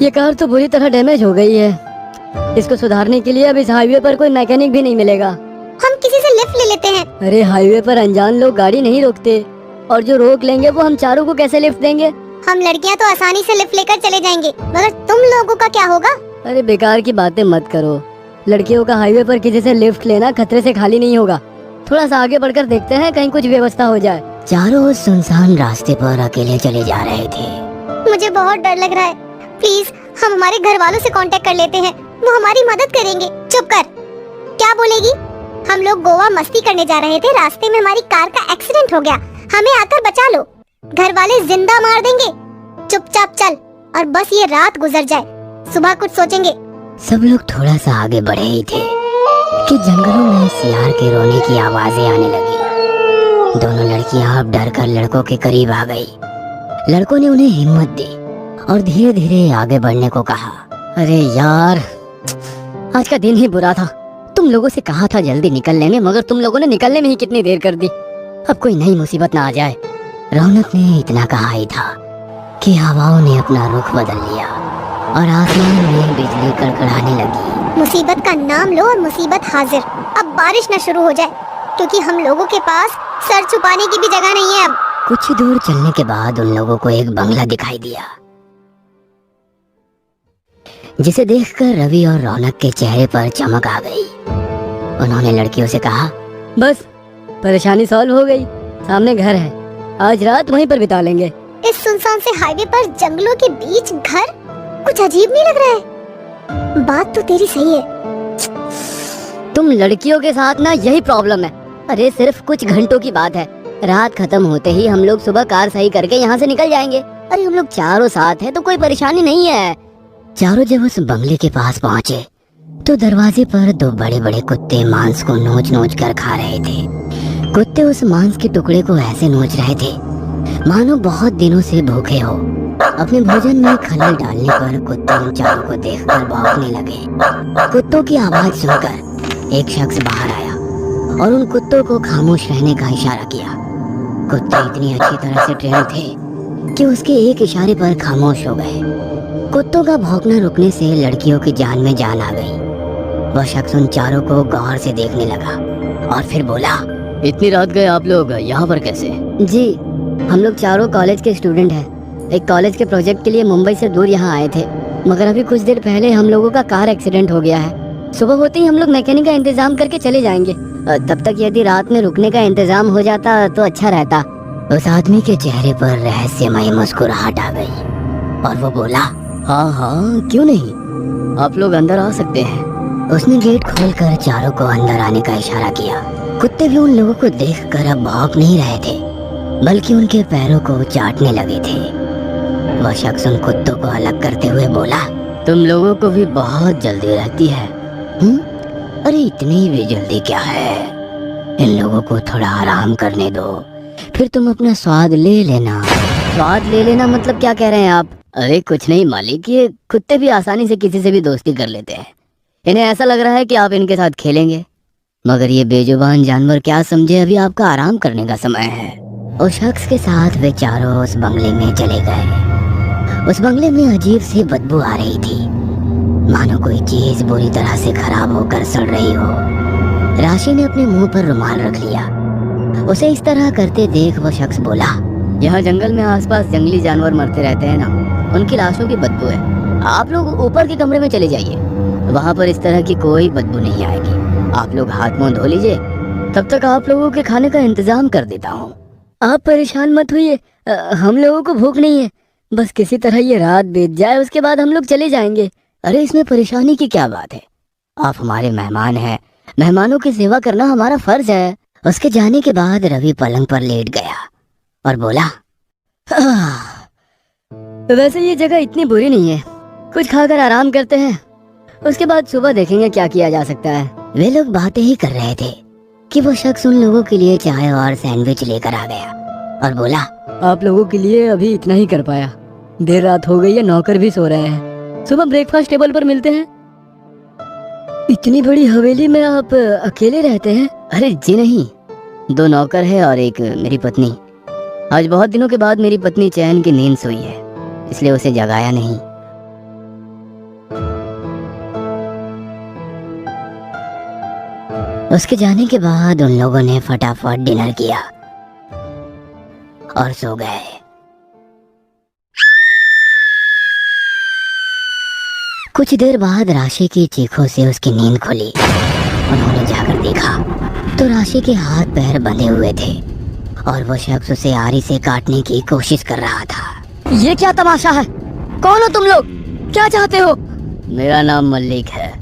S3: ये कार तो बुरी तरह डैमेज हो गई है। इसको सुधारने के लिए अब इस हाईवे पर कोई मैकेनिक भी नहीं मिलेगा।
S2: हम किसी से लिफ्ट ले लेते हैं।
S3: अरे हाईवे पर अनजान लोग गाड़ी नहीं रोकते, और जो रोक लेंगे वो हम चारों को कैसे लिफ्ट देंगे?
S2: हम लड़कियां तो आसानी से लिफ्ट लेकर चले जाएंगे, मगर तुम लोगों का क्या होगा?
S3: अरे बेकार की बातें मत करो। लड़कियों का हाईवे पर किसी से लिफ्ट लेना खतरे से खाली नहीं होगा। थोड़ा सा आगे बढ़कर देखते हैं, कहीं कुछ व्यवस्था हो जाए।
S1: चारों उस सुनसान रास्ते पर अकेले चले जा रहे थे।
S2: मुझे बहुत डर लग रहा है। प्लीज हम हमारे घर वालों से कांटेक्ट कर लेते हैं, वो हमारी मदद करेंगे। चुप कर, क्या बोलेगी? हम लोग गोवा मस्ती करने जा रहे थे, रास्ते में हमारी कार का एक्सीडेंट हो गया। हमें आकर बचा लो, घर वाले जिंदा मार देंगे। चुपचाप चल और बस ये रात गुजर जाए, सुबह कुछ सोचेंगे।
S1: सब लोग थोड़ा सा आगे बढ़े ही थे कि जंगलों में सियार के रोने की आवाजें आने लगी। दोनों लड़कियां अब डर कर लड़कों के करीब आ गई। लड़कों ने उन्हें हिम्मत दी और धीरे धीरे आगे बढ़ने को कहा।
S3: अरे यार, आज का दिन ही बुरा था। तुम लोगों से कहा था जल्दी निकलने में, मगर तुम लोगों ने निकलने में ही कितनी देर कर दी। अब कोई नई मुसीबत ना आ जाए।
S1: रौनक ने इतना कहा ही था कि हवाओं ने अपना रुख बदल लिया और आसमान में बिजली कड़कड़ाने लगी।
S2: मुसीबत का नाम लो और मुसीबत हाजिर। अब बारिश न शुरू हो जाए, क्योंकि हम लोगों के पास सर छुपाने की भी जगह नहीं है। अब
S1: कुछ ही दूर चलने के बाद उन लोगों को एक बंगला दिखाई दिया, जिसे देखकर रवि और रौनक के चेहरे पर चमक आ गई। उन्होंने लड़कियों से कहा,
S3: बस परेशानी सॉल्व हो गई। सामने घर है, आज रात वहीं पर बिता लेंगे।
S2: इस सुनसान से हाईवे पर जंगलों के बीच घर, कुछ अजीब नहीं लग रहा है? बात तो तेरी सही है।
S3: तुम लड़कियों के साथ ना यही प्रॉब्लम है। अरे सिर्फ कुछ घंटों की बात है, रात खत्म होते ही हम लोग सुबह कार सही करके यहाँ से निकल जाएंगे। अरे हम लोग चारों साथ हैं तो कोई परेशानी नहीं है।
S1: चारों जब उस बंगले के पास पहुँचे तो दरवाजे पर दो बड़े बड़े कुत्ते मांस को नोच नोच कर खा रहे थे। कुत्ते उस मांस के टुकड़े को ऐसे नोच रहे थे मानो बहुत दिनों से भूखे हो। अपने भोजन में खलल डालने पर कुत्ते उन चारों को देखकर भौंकने लगे। कुत्तों की आवाज सुनकर एक शख्स बाहर आया और उन कुत्तों को खामोश रहने का इशारा किया। कुत्ते इतनी अच्छी तरह से ट्रेन थे कि उसके एक इशारे पर खामोश हो गए। कुत्तों का भौंकना रुकने से लड़कियों की जान में जान आ गई। वह शख्स उन चारों को गौर से देखने लगा और फिर बोला,
S3: इतनी रात गए आप लोग यहाँ पर कैसे? जी, हम लोग चारों कॉलेज के स्टूडेंट हैं। एक कॉलेज के प्रोजेक्ट के लिए मुंबई से दूर यहाँ आए थे, मगर अभी कुछ देर पहले हम लोगों का कार एक्सीडेंट हो गया है। सुबह होते ही हम लोग मैकेनिक का इंतजाम करके चले जाएंगे। तब तक यदि रात में रुकने का इंतजाम हो जाता तो अच्छा रहता।
S1: उस आदमी के चेहरे पर रहस्यमय मुस्कुराहट आ गई और वो बोला,
S3: हाँ हाँ, क्यों नहीं, आप लोग अंदर आ सकते हैं।
S1: उसने गेट खोलकर चारों को अंदर आने का इशारा किया। कुत्ते भी उन लोगों को देखकर अब भौंक नहीं रहे थे, बल्कि उनके पैरों को चाटने लगे थे। वह शख्स उन कुत्तों को अलग करते हुए बोला,
S3: तुम लोगों को भी बहुत जल्दी रहती है।
S1: अरे इतनी भी जल्दी क्या है? इन लोगों को थोड़ा आराम करने दो, फिर तुम अपना स्वाद ले लेना।
S3: स्वाद ले लेना मतलब क्या कह रहे हैं आप? अरे कुछ नहीं मालिक, ये कुत्ते भी आसानी से किसी से भी दोस्ती कर लेते हैं। इन्हें ऐसा लग रहा है कि आप इनके साथ खेलेंगे, मगर ये बेजुबान जानवर क्या समझे अभी आपका आराम करने का समय है।
S1: उस शख्स के साथ वे चारों उस बंगले में चले गए। उस बंगले में अजीब सी बदबू आ रही थी, मानो कोई चीज बुरी तरह से खराब होकर सड़ रही हो। राशि ने अपने मुंह पर रुमाल रख लिया। उसे इस तरह करते देख वो शख्स बोला, यहाँ जंगल में आसपास जंगली जानवर मरते रहते हैं ना, उनकी लाशों की बदबू है। आप लोग ऊपर के कमरे में चले जाइए, वहाँ पर इस तरह की कोई बदबू नहीं आएगी। आप लोग हाथ मुंह धो लीजिए, तब तक आप लोगों के खाने का इंतजाम कर देता हूँ। आप परेशान मत होइए, हम लोगों को भूख नहीं है। बस किसी तरह ये रात बीत जाए, उसके बाद हम लोग चले जाएंगे। अरे इसमें परेशानी की क्या बात है, आप हमारे मेहमान हैं, मेहमानों की सेवा करना हमारा फर्ज है। उसके जाने के बाद रवि पलंग पर लेट गया और बोला, वैसे ये जगह इतनी बुरी नहीं है, कुछ खाकर आराम करते हैं, उसके बाद सुबह देखेंगे क्या किया जा सकता है। वे लोग बातें ही कर रहे थे कि वो शख्स उन लोगों के लिए चाय और सैंडविच लेकर आ गया और बोला, आप लोगों के लिए अभी इतना ही कर पाया, देर रात हो गई है, नौकर भी सो रहे हैं, सुबह ब्रेकफास्ट टेबल पर मिलते हैं। इतनी बड़ी हवेली में आप अकेले रहते हैं? अरे जी नहीं, 2 नौकर है और एक मेरी पत्नी। आज बहुत दिनों के बाद मेरी पत्नी चैन की नींद सोई है, इसलिए उसे जगाया नहीं। उसके जाने के बाद उन लोगों ने फटाफट डिनर किया और सो गए। कुछ देर बाद राशि की चीखों से उसकी नींद खुली। उन्होंने जाकर देखा तो राशि के हाथ पैर बंधे हुए थे और वो शख्स उसे आरी से काटने की कोशिश कर रहा था। ये क्या तमाशा है? कौन हो तुम लोग? क्या चाहते हो? मेरा नाम मल्लिक है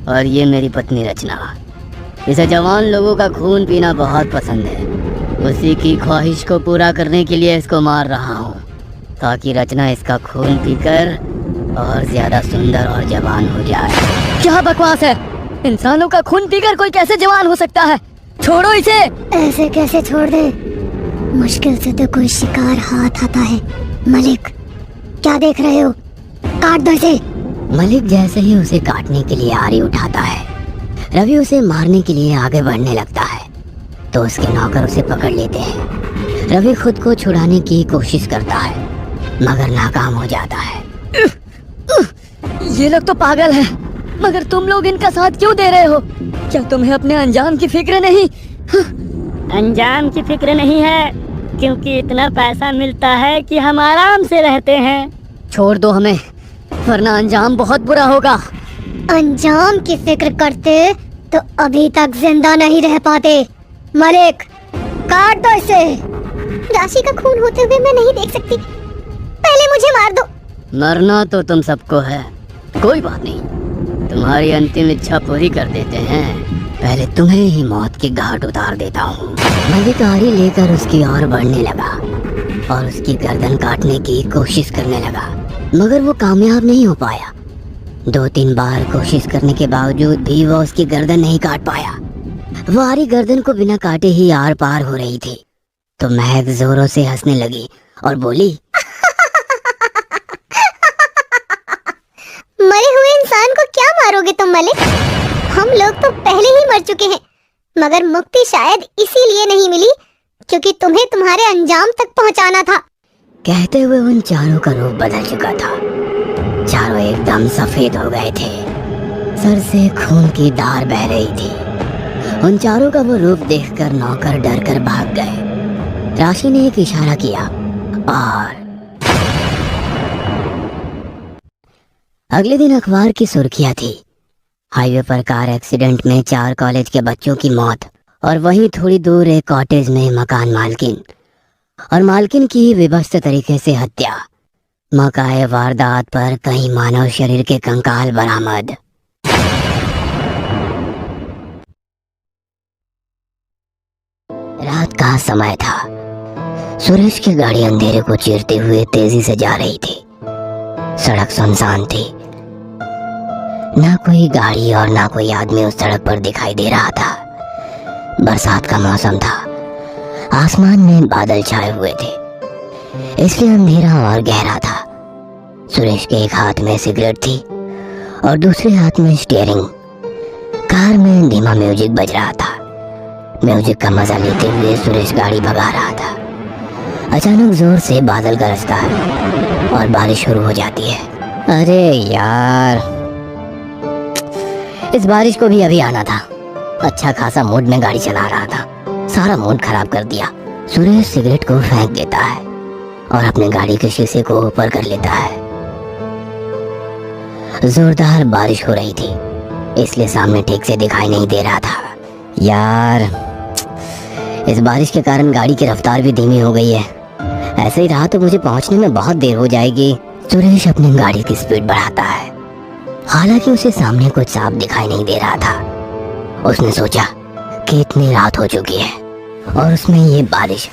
S1: और ये मेरी पत्नी रचना। इसे जवान लोगों का खून पीना बहुत पसंद है, उसी की ख्वाहिश को पूरा करने के लिए इसको मार रहा हूँ, ताकि रचना इसका खून पीकर और ज्यादा सुंदर और जवान हो जाए। क्या बकवास है? इंसानों का खून पीकर कोई कैसे जवान हो सकता है? छोड़ो इसे।
S2: ऐसे कैसे छोड़ दे? मुश्किल से तो कोई शिकार हाथ आता है। मलिक, क्या देख रहे हो? काट दो इसे।
S1: मलिक जैसे ही उसे काटने के लिए आरी उठाता है, रवि उसे मारने के लिए आगे बढ़ने लगता है तो उसके नौकर उसे पकड़ लेते हैं। रवि खुद को छुड़ाने की कोशिश करता है मगर नाकाम हो जाता है। ये लोग तो पागल हैं, मगर तुम लोग इनका साथ क्यों दे रहे हो? क्या तुम्हें अपने अंजाम की फिक्र नहीं?
S3: अंजाम की फिक्र नहीं है, क्योंकि इतना पैसा मिलता है कि हम आराम से रहते हैं।
S1: छोड़ दो हमें, वरना अंजाम बहुत बुरा होगा।
S2: अंजाम की फिक्र करते तो अभी तक जिंदा नहीं रह पाते। मलिक, काट दो इसे। राशि का खून होते हुए मैं नहीं देख सकती, पहले मुझे मार दो।
S1: मरना तो तुम सबको है, कोई बात नहीं, तुम्हारी अंतिम इच्छा पूरी कर देते हैं। पहले तुम्हें ही मौत के घाट उतार देता हूँ। मलिक आरी लेकर उसकी ओर बढ़ने लगा और उसकी गर्दन काटने की कोशिश करने लगा, मगर वो कामयाब नहीं हो पाया। 2-3 बार कोशिश करने के बावजूद भी वो उसकी गर्दन नहीं काट पाया। वो आरी गर्दन को बिना काटे ही आर पार हो रही थी तो महक जोरों से हंसने लगी और बोली,
S2: मरे हुए इंसान को क्या मारोगे तुम मलिक? हम लोग तो पहले ही मर चुके हैं, मगर मुक्ति शायद इसीलिए नहीं मिली क्योंकि तुम्हें तुम्हारे अंजाम तक पहुंचाना था।
S1: कहते हुए उन चारों का रूप बदल चुका था। चारों एकदम सफेद हो गए थे, सर से खून की धार बह रही थी। उन चारों का वो रूप देखकर नौकर डर कर भाग गए। राशि ने एक इशारा किया और अगले दिन अखबार की सुर्खियां थी। हाईवे पर कार एक्सीडेंट में 4 कॉलेज के बच्चों की मौत और वहीं थोड़ी दूर एक कॉटेज में मकान मालकिन और मालकिन की विभत्स तरीके से हत्या। मौकाए वारदात पर कई मानव शरीर के कंकाल बरामद। रात का समय था। सुरेश की गाड़ी अंधेरे को चीरते हुए तेजी से जा रही थी। सड़क सुनसान थी, ना कोई गाड़ी और ना कोई आदमी उस सड़क पर दिखाई दे रहा था। बरसात का मौसम था, आसमान में बादल छाए हुए थे, इसलिए अंधेरा और गहरा था। सुरेश के एक हाथ में सिगरेट थी और दूसरे हाथ में स्टीयरिंग। कार में धीमा म्यूजिक बज रहा था। म्यूजिक का मजा लेते हुए सुरेश गाड़ी भगा रहा था। अचानक जोर से बादल गरजता है और बारिश शुरू हो जाती है। अरे यार, इस बारिश को भी अभी आना था। अच्छा खासा मूड में गाड़ी चला रहा था, सारा मूड खराब कर दिया। सुरेश सिगरेट को फेंक देता है और अपने गाड़ी के शीशे को ऊपर कर लेता है। जोरदार बारिश हो रही थी, इसलिए सामने ठीक से दिखाई नहीं दे रहा था। यार, इस बारिश के कारण गाड़ी की रफ्तार भी धीमी हो गई है। ऐसे ही रहा तो मुझे पहुंचने में बहुत देर हो जाएगी। सुरेश अपनी गाड़ी की स्पीड बढ़ाता है। हालांकि उसे सामने कुछ साफ दिखाई नहीं दे रहा था। उसने सोचा कि इतनी रात हो चुकी है और उसमें ये बारिश,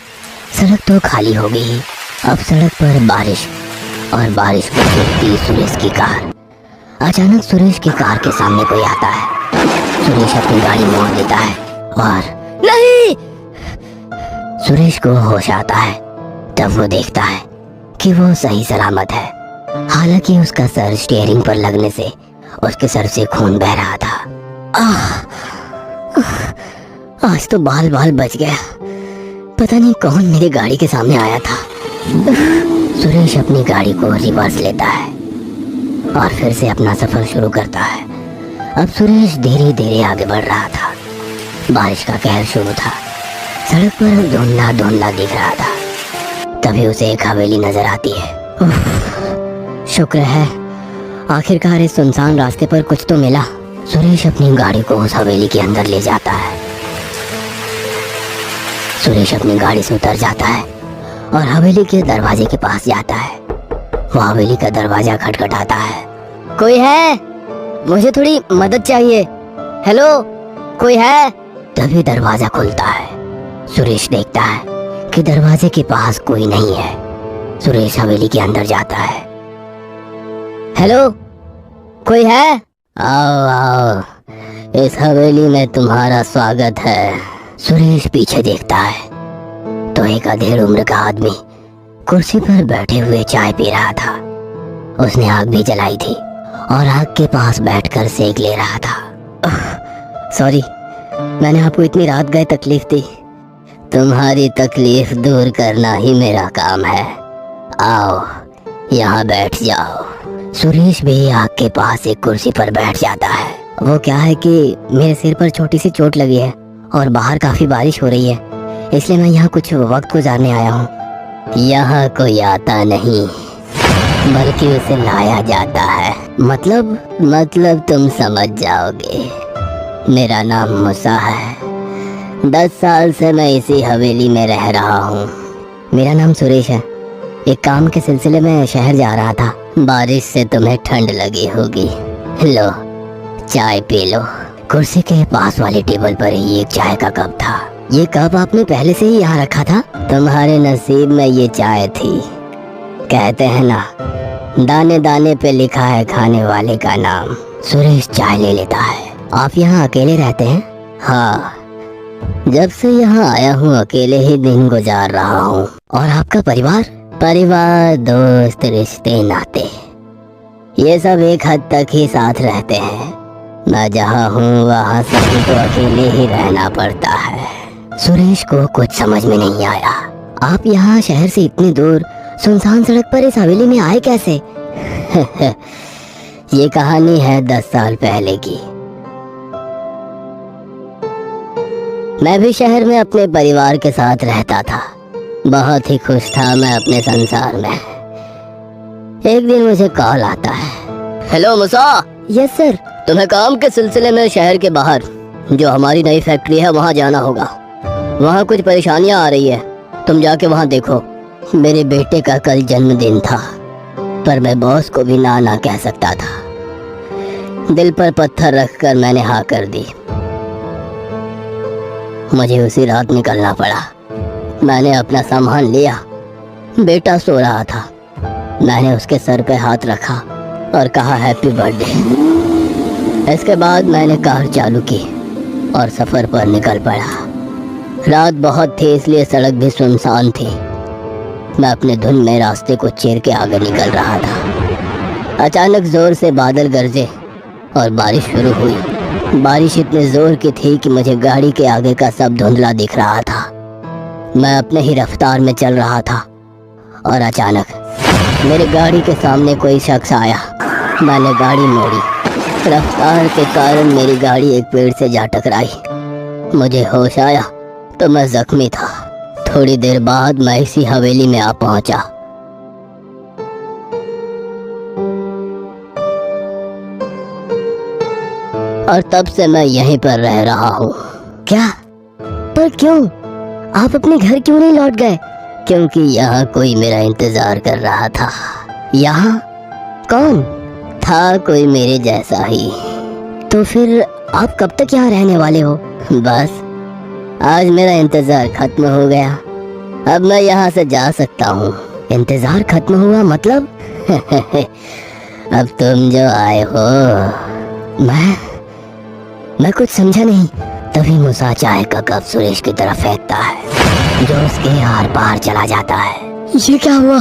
S1: सड़क तो खाली हो गई। अब सड़क पर बारिश और बारिश को रोकती सुरेश की कार। अचानक सुरेश की कार के सामने कोई आता है। सुरेश अपनी गाड़ी मोड़ देता है और नहीं, सुरेश को होश आता है तब वो देखता है कि वो सही सलामत है। हालांकि उसका सर स्टीयरिंग पर लगने से उसके सर से खून बह रहा था। आज तो बाल बाल बच गया। पता नहीं कौन मेरी गाड़ी के सामने आया था। सुरेश अपनी गाड़ी को रिवर्स लेता है और फिर से अपना सफर शुरू करता है। अब सुरेश धीरे धीरे आगे बढ़ रहा था। बारिश का कहर शुरू था। सड़क पर धुंधला धुंधला दिख रहा था। तभी उसे एक हवेली नजर आती है। शुक्र है, आखिरकार इस सुनसान रास्ते पर कुछ तो मिला। सुरेश अपनी गाड़ी को उस हवेली के अंदर ले जाता है। सुरेश अपनी गाड़ी से उतर जाता है और हवेली के दरवाजे के पास जाता है। वो हवेली का दरवाजा खटखटाता है। कोई है? मुझे थोड़ी मदद चाहिए। हेलो, कोई है? तभी दरवाजा खुलता है। सुरेश देखता है कि दरवाजे के पास कोई नहीं है। सुरेश हवेली के अंदर जाता है। हेलो, कोई है? आओ आओ, इस हवेली में तुम्हारा स्वागत है। सुरेश पीछे देखता है तो एक अधेड़ उम्र का आदमी कुर्सी पर बैठे हुए चाय पी रहा था। उसने आग भी जलाई थी और आग के पास बैठकर सेक ले रहा था। सॉरी, मैंने आपको इतनी रात गए तकलीफ दी। तुम्हारी तकलीफ दूर करना ही मेरा काम है। आओ, यहाँ बैठ जाओ। सुरेश भी आग के पास एक कुर्सी पर बैठ जाता है। वो क्या है कि मेरे सिर पर छोटी सी चोट लगी है और बाहर काफी बारिश हो रही है, इसलिए मैं यहाँ कुछ वक्त गुजारने आया हूँ। यहाँ कोई आता नहीं, बल्कि उसे लाया जाता है। मतलब तुम समझ जाओगे। मेरा नाम मूसा है। 10 साल से मैं इसी हवेली में रह रहा हूँ। मेरा नाम सुरेश है। एक काम के सिलसिले में शहर जा रहा था। बारिश से तुम्हें ठंड लगी होगी। लो, चाय पी लो। कुर्सी के पास वाले टेबल पर ही एक चाय का कप था। ये कप आपने पहले से ही यहाँ रखा था? तुम्हारे नसीब में ये चाय थी। कहते हैं ना, दाने दाने पे लिखा है खाने वाले का नाम। सुरेश चाय ले लेता है। आप यहाँ अकेले रहते हैं? हाँ, जब से यहाँ आया हूँ अकेले ही दिन गुजार रहा हूँ। और आपका परिवार? परिवार, दोस्त, रिश्ते, नाते, ये सब एक हद तक ही साथ रहते हैं। मैं जहाँ हूँ वहाँ सभी को अकेले ही रहना पड़ता है। सुरेश को कुछ समझ में नहीं आया। आप यहाँ शहर से इतनी दूर सुनसान सड़क पर इस हवेली में आए कैसे? ये कहानी है 10 साल पहले की। मैं भी शहर में अपने परिवार के साथ रहता था। बहुत ही खुश था मैं अपने संसार में। एक दिन मुझे कॉल आता है। हेलो मूसा। Yes sir. तुम्हें काम के सिलसिले में शहर के बाहर जो हमारी नई फैक्ट्री है वहाँ जाना होगा। वहाँ कुछ परेशानियाँ आ रही है, तुम जाके वहाँ देखो। मेरे बेटे का कल जन्मदिन था, पर मैं बॉस को भी ना ना कह सकता था। दिल पर पत्थर रखकर मैंने हाँ कर दी। मुझे उसी रात निकलना पड़ा। मैंने अपना सामान लिया। बेटा सो रहा था। मैंने उसके सर पे हाथ रखा और कहा हैप्पी बर्थडे। इसके बाद मैंने कार चालू की और सफर पर निकल पड़ा। रात बहुत थी, इसलिए सड़क भी सुनसान थी। मैं अपने धुन में रास्ते को चीर के आगे निकल रहा था। अचानक जोर से बादल गरजे और बारिश शुरू हुई। बारिश इतने जोर की थी कि मुझे गाड़ी के आगे का सब धुंधला दिख रहा था। मैं अपने ही रफ्तार में चल रहा था और अचानक मेरी गाड़ी के सामने कोई शख्स आया। मैंने गाड़ी मोड़ी। रफ्तार के कारण मेरी गाड़ी एक पेड़ से जा टकराई। मुझे होश आया तो मैं जख्मी था। थोड़ी देर बाद मैं इसी हवेली में आ पहुंचा। और तब से मैं यहीं पर रह रहा हूँ। क्या? पर क्यों? आप अपने घर क्यों नहीं लौट गए? क्योंकि यहाँ कोई मेरा इंतजार कर रहा था। यहाँ कौन था? कोई मेरे जैसा ही। तो फिर आप कब तक यहाँ रहने वाले हो? बस आज मेरा इंतजार खत्म हो गया, अब मैं यहाँ से जा सकता हूँ। इंतजार खत्म हुआ मतलब? अब तुम जो आए हो। मैं कुछ समझा नहीं। तभी मूसा चाय का कप सुरेश की तरफ फेंकता है, जो उसके आर पार चला जाता है। ये क्या हुआ?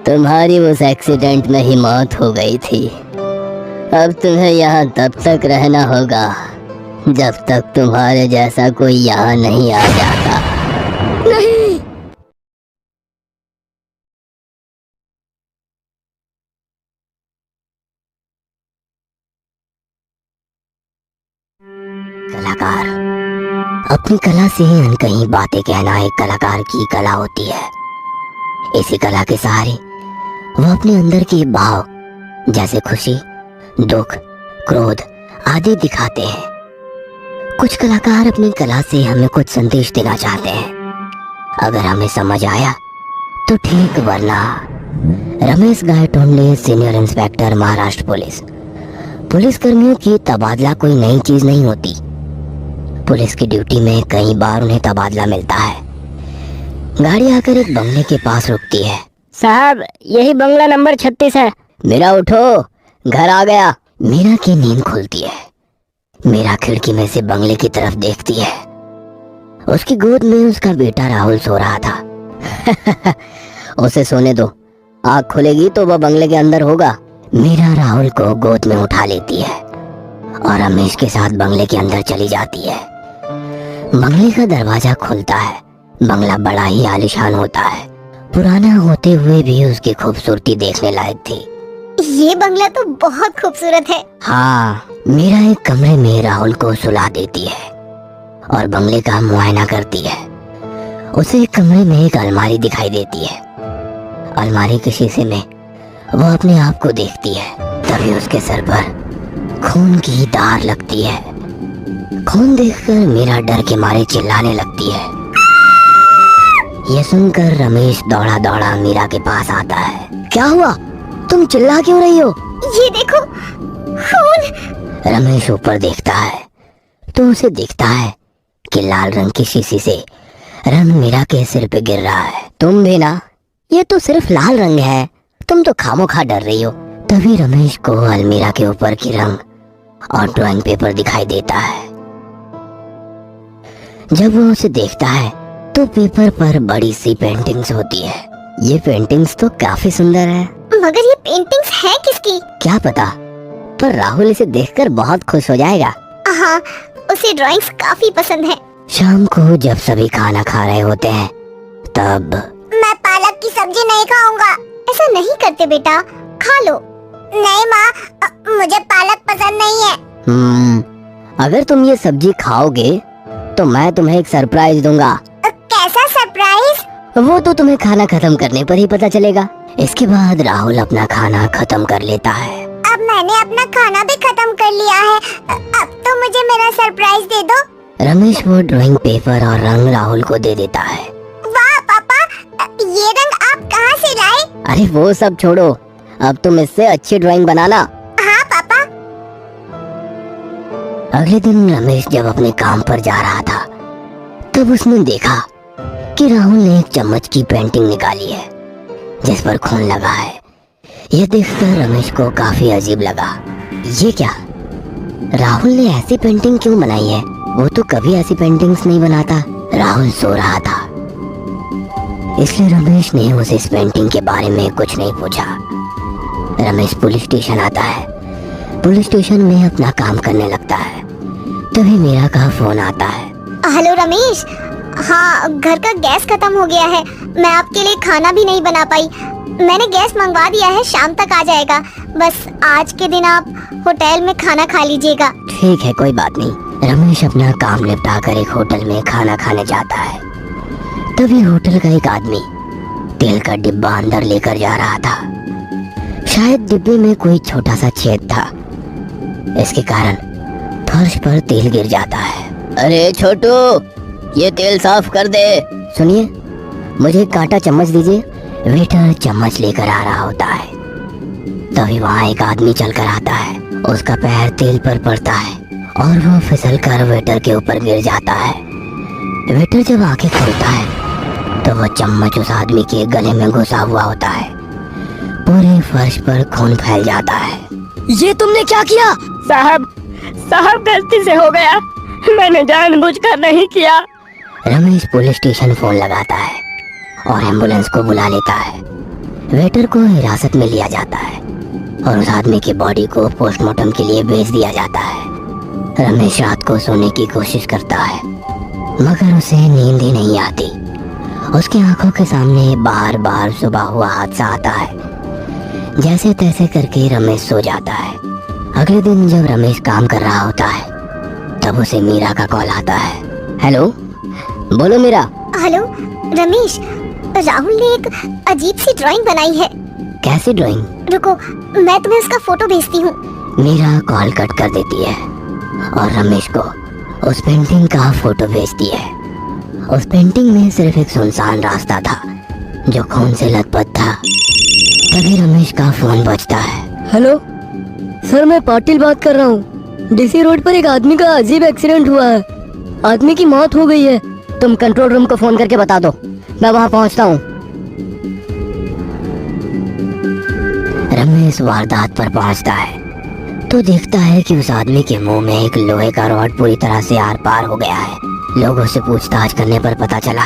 S1: तुम्हारी उस एक्सीडेंट में ही मौत हो गई थी। अब तुम्हें यहाँ तब तक रहना होगा जब तक तुम्हारे जैसा कोई यहाँ नहीं आ जाता। नहीं। कलाकार अपनी कला से अनकही बातें कहना एक कलाकार की कला होती है। इसी कला के सहारे वो अपने अंदर के भाव जैसे खुशी, दुख, क्रोध आदि दिखाते हैं। कुछ कलाकार अपनी कला से हमें कुछ संदेश देना चाहते हैं। अगर हमें समझ आया तो ठीक, वरना Ramesh Gaitonde, senior inspector, Maharashtra police. Police कर्मियों की तबादला कोई नई चीज नहीं होती। पुलिस की ड्यूटी में कई बार उन्हें तबादला मिलता है। गाड़ी आकर एक बंगले के पास रुकती है। साहब, यही बंगला नंबर 36 है। मीरा उठो, घर आ गया। मीरा की नींद खुलती है। मीरा खिड़की में से बंगले की तरफ देखती है। उसकी गोद में उसका बेटा राहुल सो रहा था। उसे सोने दो, आँख खुलेगी तो वह बंगले के अंदर होगा। मीरा राहुल को गोद में उठा लेती है और रमेश के साथ बंगले के अंदर चली जाती है। बंगले का दरवाजा खुलता है। बंगला बड़ा ही आलीशान होता है। पुराना होते हुए भी उसकी खूबसूरती देखने लायक थी।
S2: ये बंगला तो बहुत खूबसूरत है।
S1: हाँ, मीरा एक कमरे में राहुल को सुला देती है और बंगले का मुआयना करती है। उसे एक कमरे में एक अलमारी दिखाई देती है। अलमारी के शीशे में वो अपने आप को देखती है। तभी उसके सर पर खून की धार लगती है। खून देखकर मीरा डर के मारे चिल्लाने लगती है। ये सुनकर रमेश दौड़ा दौड़ा मीरा के पास आता है। क्या हुआ? तुम चिल्ला क्यों रही हो?
S2: ये देखो, खून।
S1: रमेश ऊपर देखता है तो उसे दिखता है कि लाल रंग की शीशी से रंग मीरा के सिर पे गिर रहा है। तुम भी ना? ये तो सिर्फ लाल रंग है, तुम तो खामोखा डर रही हो। तभी रमेश को अलमीरा के ऊपर की रंग और ड्राइंग पेपर दिखाई देता है। जब वो उसे देखता है तो पेपर पर बड़ी सी पेंटिंग्स होती है। ये पेंटिंग्स तो काफी सुंदर है।
S2: मगर ये पेंटिंग्स है किसकी?
S1: क्या पता, पर राहुल इसे देखकर बहुत खुश हो जाएगा।
S2: हाँ, उसे ड्राइंग्स काफी पसंद है।
S1: शाम को जब सभी खाना खा रहे होते हैं तब
S2: मैं पालक की सब्जी नहीं खाऊंगा। ऐसा नहीं करते बेटा, खा लो। नहीं माँ, मुझे पालक पसंद नहीं है।
S1: अगर तुम ये सब्जी खाओगे तो मैं तुम्हें एक सरप्राइज दूंगा।
S2: कैसा सरप्राइज?
S1: वो तो तुम्हें खाना खत्म करने पर ही पता चलेगा। इसके बाद राहुल अपना खाना खत्म कर लेता है।
S2: अब मैंने अपना खाना भी खत्म कर लिया है, अब तो मुझे मेरा सरप्राइज दे दो।
S1: रमेश वो ड्राइंग पेपर और रंग राहुल को दे देता है।
S2: वाह पापा, ये रंग आप कहाँ से लाए?
S1: अरे वो सब छोड़ो, अब तुम इससे अच्छी ड्राइंग बनाना।
S2: हाँ पापा।
S1: अगले दिन रमेश जब अपने काम पर जा रहा था तब उसने देखा कि राहुल ने एक चम्मच की पेंटिंग निकाली है जिस पर खून लगा है। यह देखकर रमेश को काफी अजीब लगा। ये क्या, राहुल ने ऐसी पेंटिंग क्यों बनाई है? वो तो कभी ऐसी पेंटिंग्स नहीं बनाता। राहुल सो रहा था, इसलिए रमेश ने उसे इस पेंटिंग के बारे में कुछ नहीं पूछा। रमेश पुलिस स्टेशन आता है। पुलिस स्टेशन में अपना काम करने लगता है। तभी मीरा का फोन आता है।
S2: हेलो रमेश, हाँ घर का गैस खत्म हो गया है। मैं आपके लिए खाना भी नहीं बना पाई। मैंने गैस मंगवा दिया है, शाम तक आ जाएगा। बस आज के दिन आप होटल में खाना खा लीजिएगा।
S1: ठीक है, कोई बात नहीं। रमेश अपना काम निपटा कर एक होटल में खाना खाने जाता है। तभी होटल का एक आदमी तेल का डिब्बा अंदर लेकर जा रहा था। शायद डिब्बे में कोई छोटा सा छेद था, इसके कारण फर्श पर तेल गिर जाता है। अरे छोटू, ये तेल साफ कर दे। सुनिए, मुझे एक कांटा चम्मच दीजिए। वेटर चम्मच लेकर आ रहा होता है। तभी वहाँ एक आदमी चलकर आता है। उसका पैर तेल पर पड़ता है और वो फिसल कर वेटर के ऊपर गिर जाता है। वेटर जब आंखें खोलता है तो वो चम्मच उस आदमी के गले में घुसा हुआ होता है। पूरे फर्श पर खून फैल जाता है।
S3: ये तुमने क्या किया?
S4: साहब गलती से हो गया, मैंने जानबूझकर नहीं किया।
S1: रमेश पुलिस स्टेशन फोन लगाता है और एम्बुलेंस को बुला लेता है। वेटर को हिरासत में लिया जाता है और उस आदमी की बॉडी को पोस्टमार्टम के लिए भेज दिया जाता है। रमेश रात को सोने की कोशिश करता है मगर उसे नींद ही नहीं आती। उसकी आंखों के सामने बार बार सुबह हुआ हादसा आता है। जैसे तैसे करके रमेश सो जाता है। अगले दिन जब रमेश काम कर रहा होता है तब उसे मीरा का कॉल आता है। हेलो, बोलो मीरा।
S2: हेलो रमेश, राहुल ने एक अजीब सी ड्राइंग बनाई है।
S1: कैसी ड्राइंग?
S2: रुको, मैं तुम्हें उसका फोटो भेजती हूँ।
S1: मीरा कॉल कट कर देती है और रमेश को उस पेंटिंग का फोटो भेजती है। उस पेंटिंग में सिर्फ एक सुनसान रास्ता था जो खून से लथपथ था। तभी रमेश का फोन बजता है।
S3: हेलो सर, मैं पाटिल बात कर रहा हूँ। डीसी रोड पर एक आदमी का अजीब एक्सीडेंट हुआ है। आदमी की मौत हो गई है। तुम कंट्रोल रूम को फोन करके बता दो, मैं वहाँ पहुँचता हूँ।
S1: रमेश वारदात पर पहुँचता है तो देखता है कि उस आदमी के मुंह में एक लोहे का रॉड पूरी तरह से आर पार हो गया है। लोगों से पूछताछ करने पर पता चला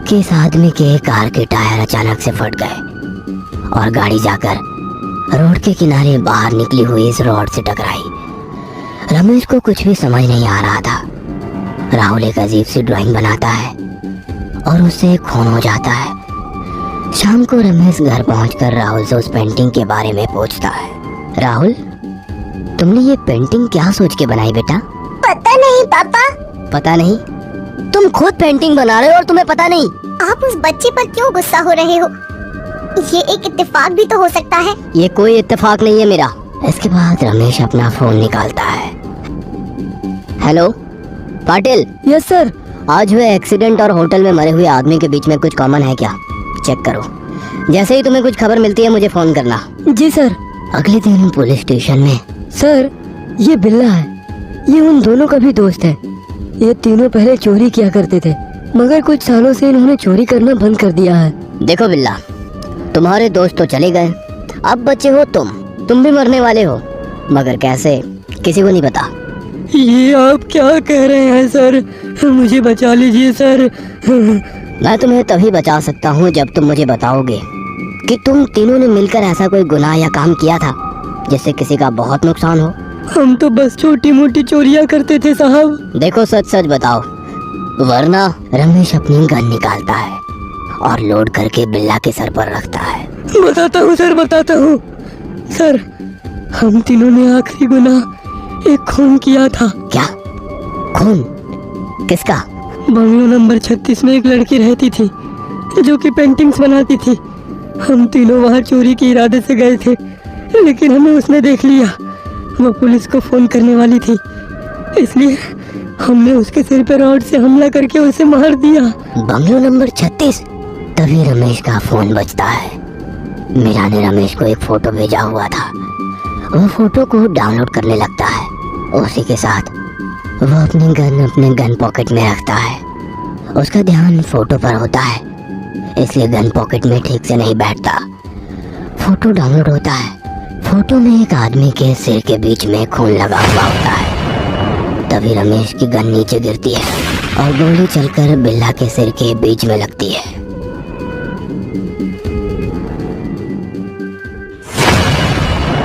S1: कि इस आदमी के कार के टायर अचानक से फट गए और गाड़ी जाकर रोड के किनारे बाहर निकली हुई इस रॉड से टकराई। रमेश को कुछ भी समझ नहीं आ रहा था। राहुल एक अजीब सी ड्राइंग बनाता है और उससे खून हो जाता है। शाम को रमेश घर पहुंचकर राहुल से उस पेंटिंग के बारे में पूछता है। राहुल, तुमने ये पेंटिंग क्या सोच के बनाई बेटा?
S2: पता नहीं पापा।
S1: पता नहीं? तुम खुद पेंटिंग बना रहे हो और तुम्हें पता नहीं?
S2: आप उस बच्चे पर क्यों गुस्सा हो रहे हो? ये एक इत्तेफाक भी तो हो सकता है।
S1: ये कोई इत्तेफाक नहीं है मेरा। इसके बाद रमेश अपना फोन निकालता है। हेलो पाटिल।
S3: Yes sir.
S1: आज हुए एक्सीडेंट और होटल में मरे हुए आदमी के बीच में कुछ कॉमन है क्या? चेक करो। जैसे ही तुम्हें कुछ खबर मिलती है मुझे फोन करना।
S3: जी सर।
S1: अगले दिन पुलिस स्टेशन में।
S3: सर, ये बिल्ला है। ये उन दोनों का भी दोस्त है। ये तीनों पहले चोरी किया करते थे मगर कुछ सालों से इन्होंने चोरी करना बंद कर दिया है।
S1: देखो बिल्ला, तुम्हारे दोस्त तो चले गए, अब बचे हो तुम भी मरने वाले हो, मगर कैसे किसी को नहीं पता।
S3: ये आप क्या कह रहे हैं सर? मुझे बचा लीजिए सर।
S1: मैं तुम्हें तभी बचा सकता हूँ जब तुम मुझे बताओगे कि तुम तीनों ने मिलकर ऐसा कोई गुनाह या काम किया था जिससे किसी का बहुत नुकसान हो।
S3: हम तो बस छोटी मोटी चोरियां करते थे साहब।
S1: देखो सच सच बताओ वरना। रमेश अपनी गन निकालता है और लोड करके बिल्ला के सर पर रखता है।
S3: बताता हूँ सर, बताता हूँ सर। हम तीनों ने आखिरी गुनाह एक खून किया था।
S1: क्या खून? किसका?
S3: बंगलो नंबर 36 में एक लड़की रहती थी जो कि पेंटिंग्स बनाती थी। हम तीनों वहाँ चोरी के इरादे से गए थे लेकिन हमें उसने देख लिया। वो पुलिस को फोन करने वाली थी, इसलिए हमने उसके सिर पर रॉड से हमला करके उसे मार दिया।
S1: Bungalow number 36। तभी रमेश का फोन बजता है। मीरा ने रमेश को एक फोटो भेजा हुआ था। वो फोटो को डाउनलोड करने लगता है। उसी के साथ वो अपनी गन अपने गन पॉकेट में रखता है। उसका ध्यान फोटो पर होता है इसलिए गन पॉकेट में ठीक से नहीं बैठता। फोटो डाउनलोड होता है। फोटो में एक आदमी के सिर के बीच में खून लगा हुआ होता है। तभी रमेश की गन नीचे गिरती है और गोली चलकर बिल्ला के सिर के बीच में लगती है।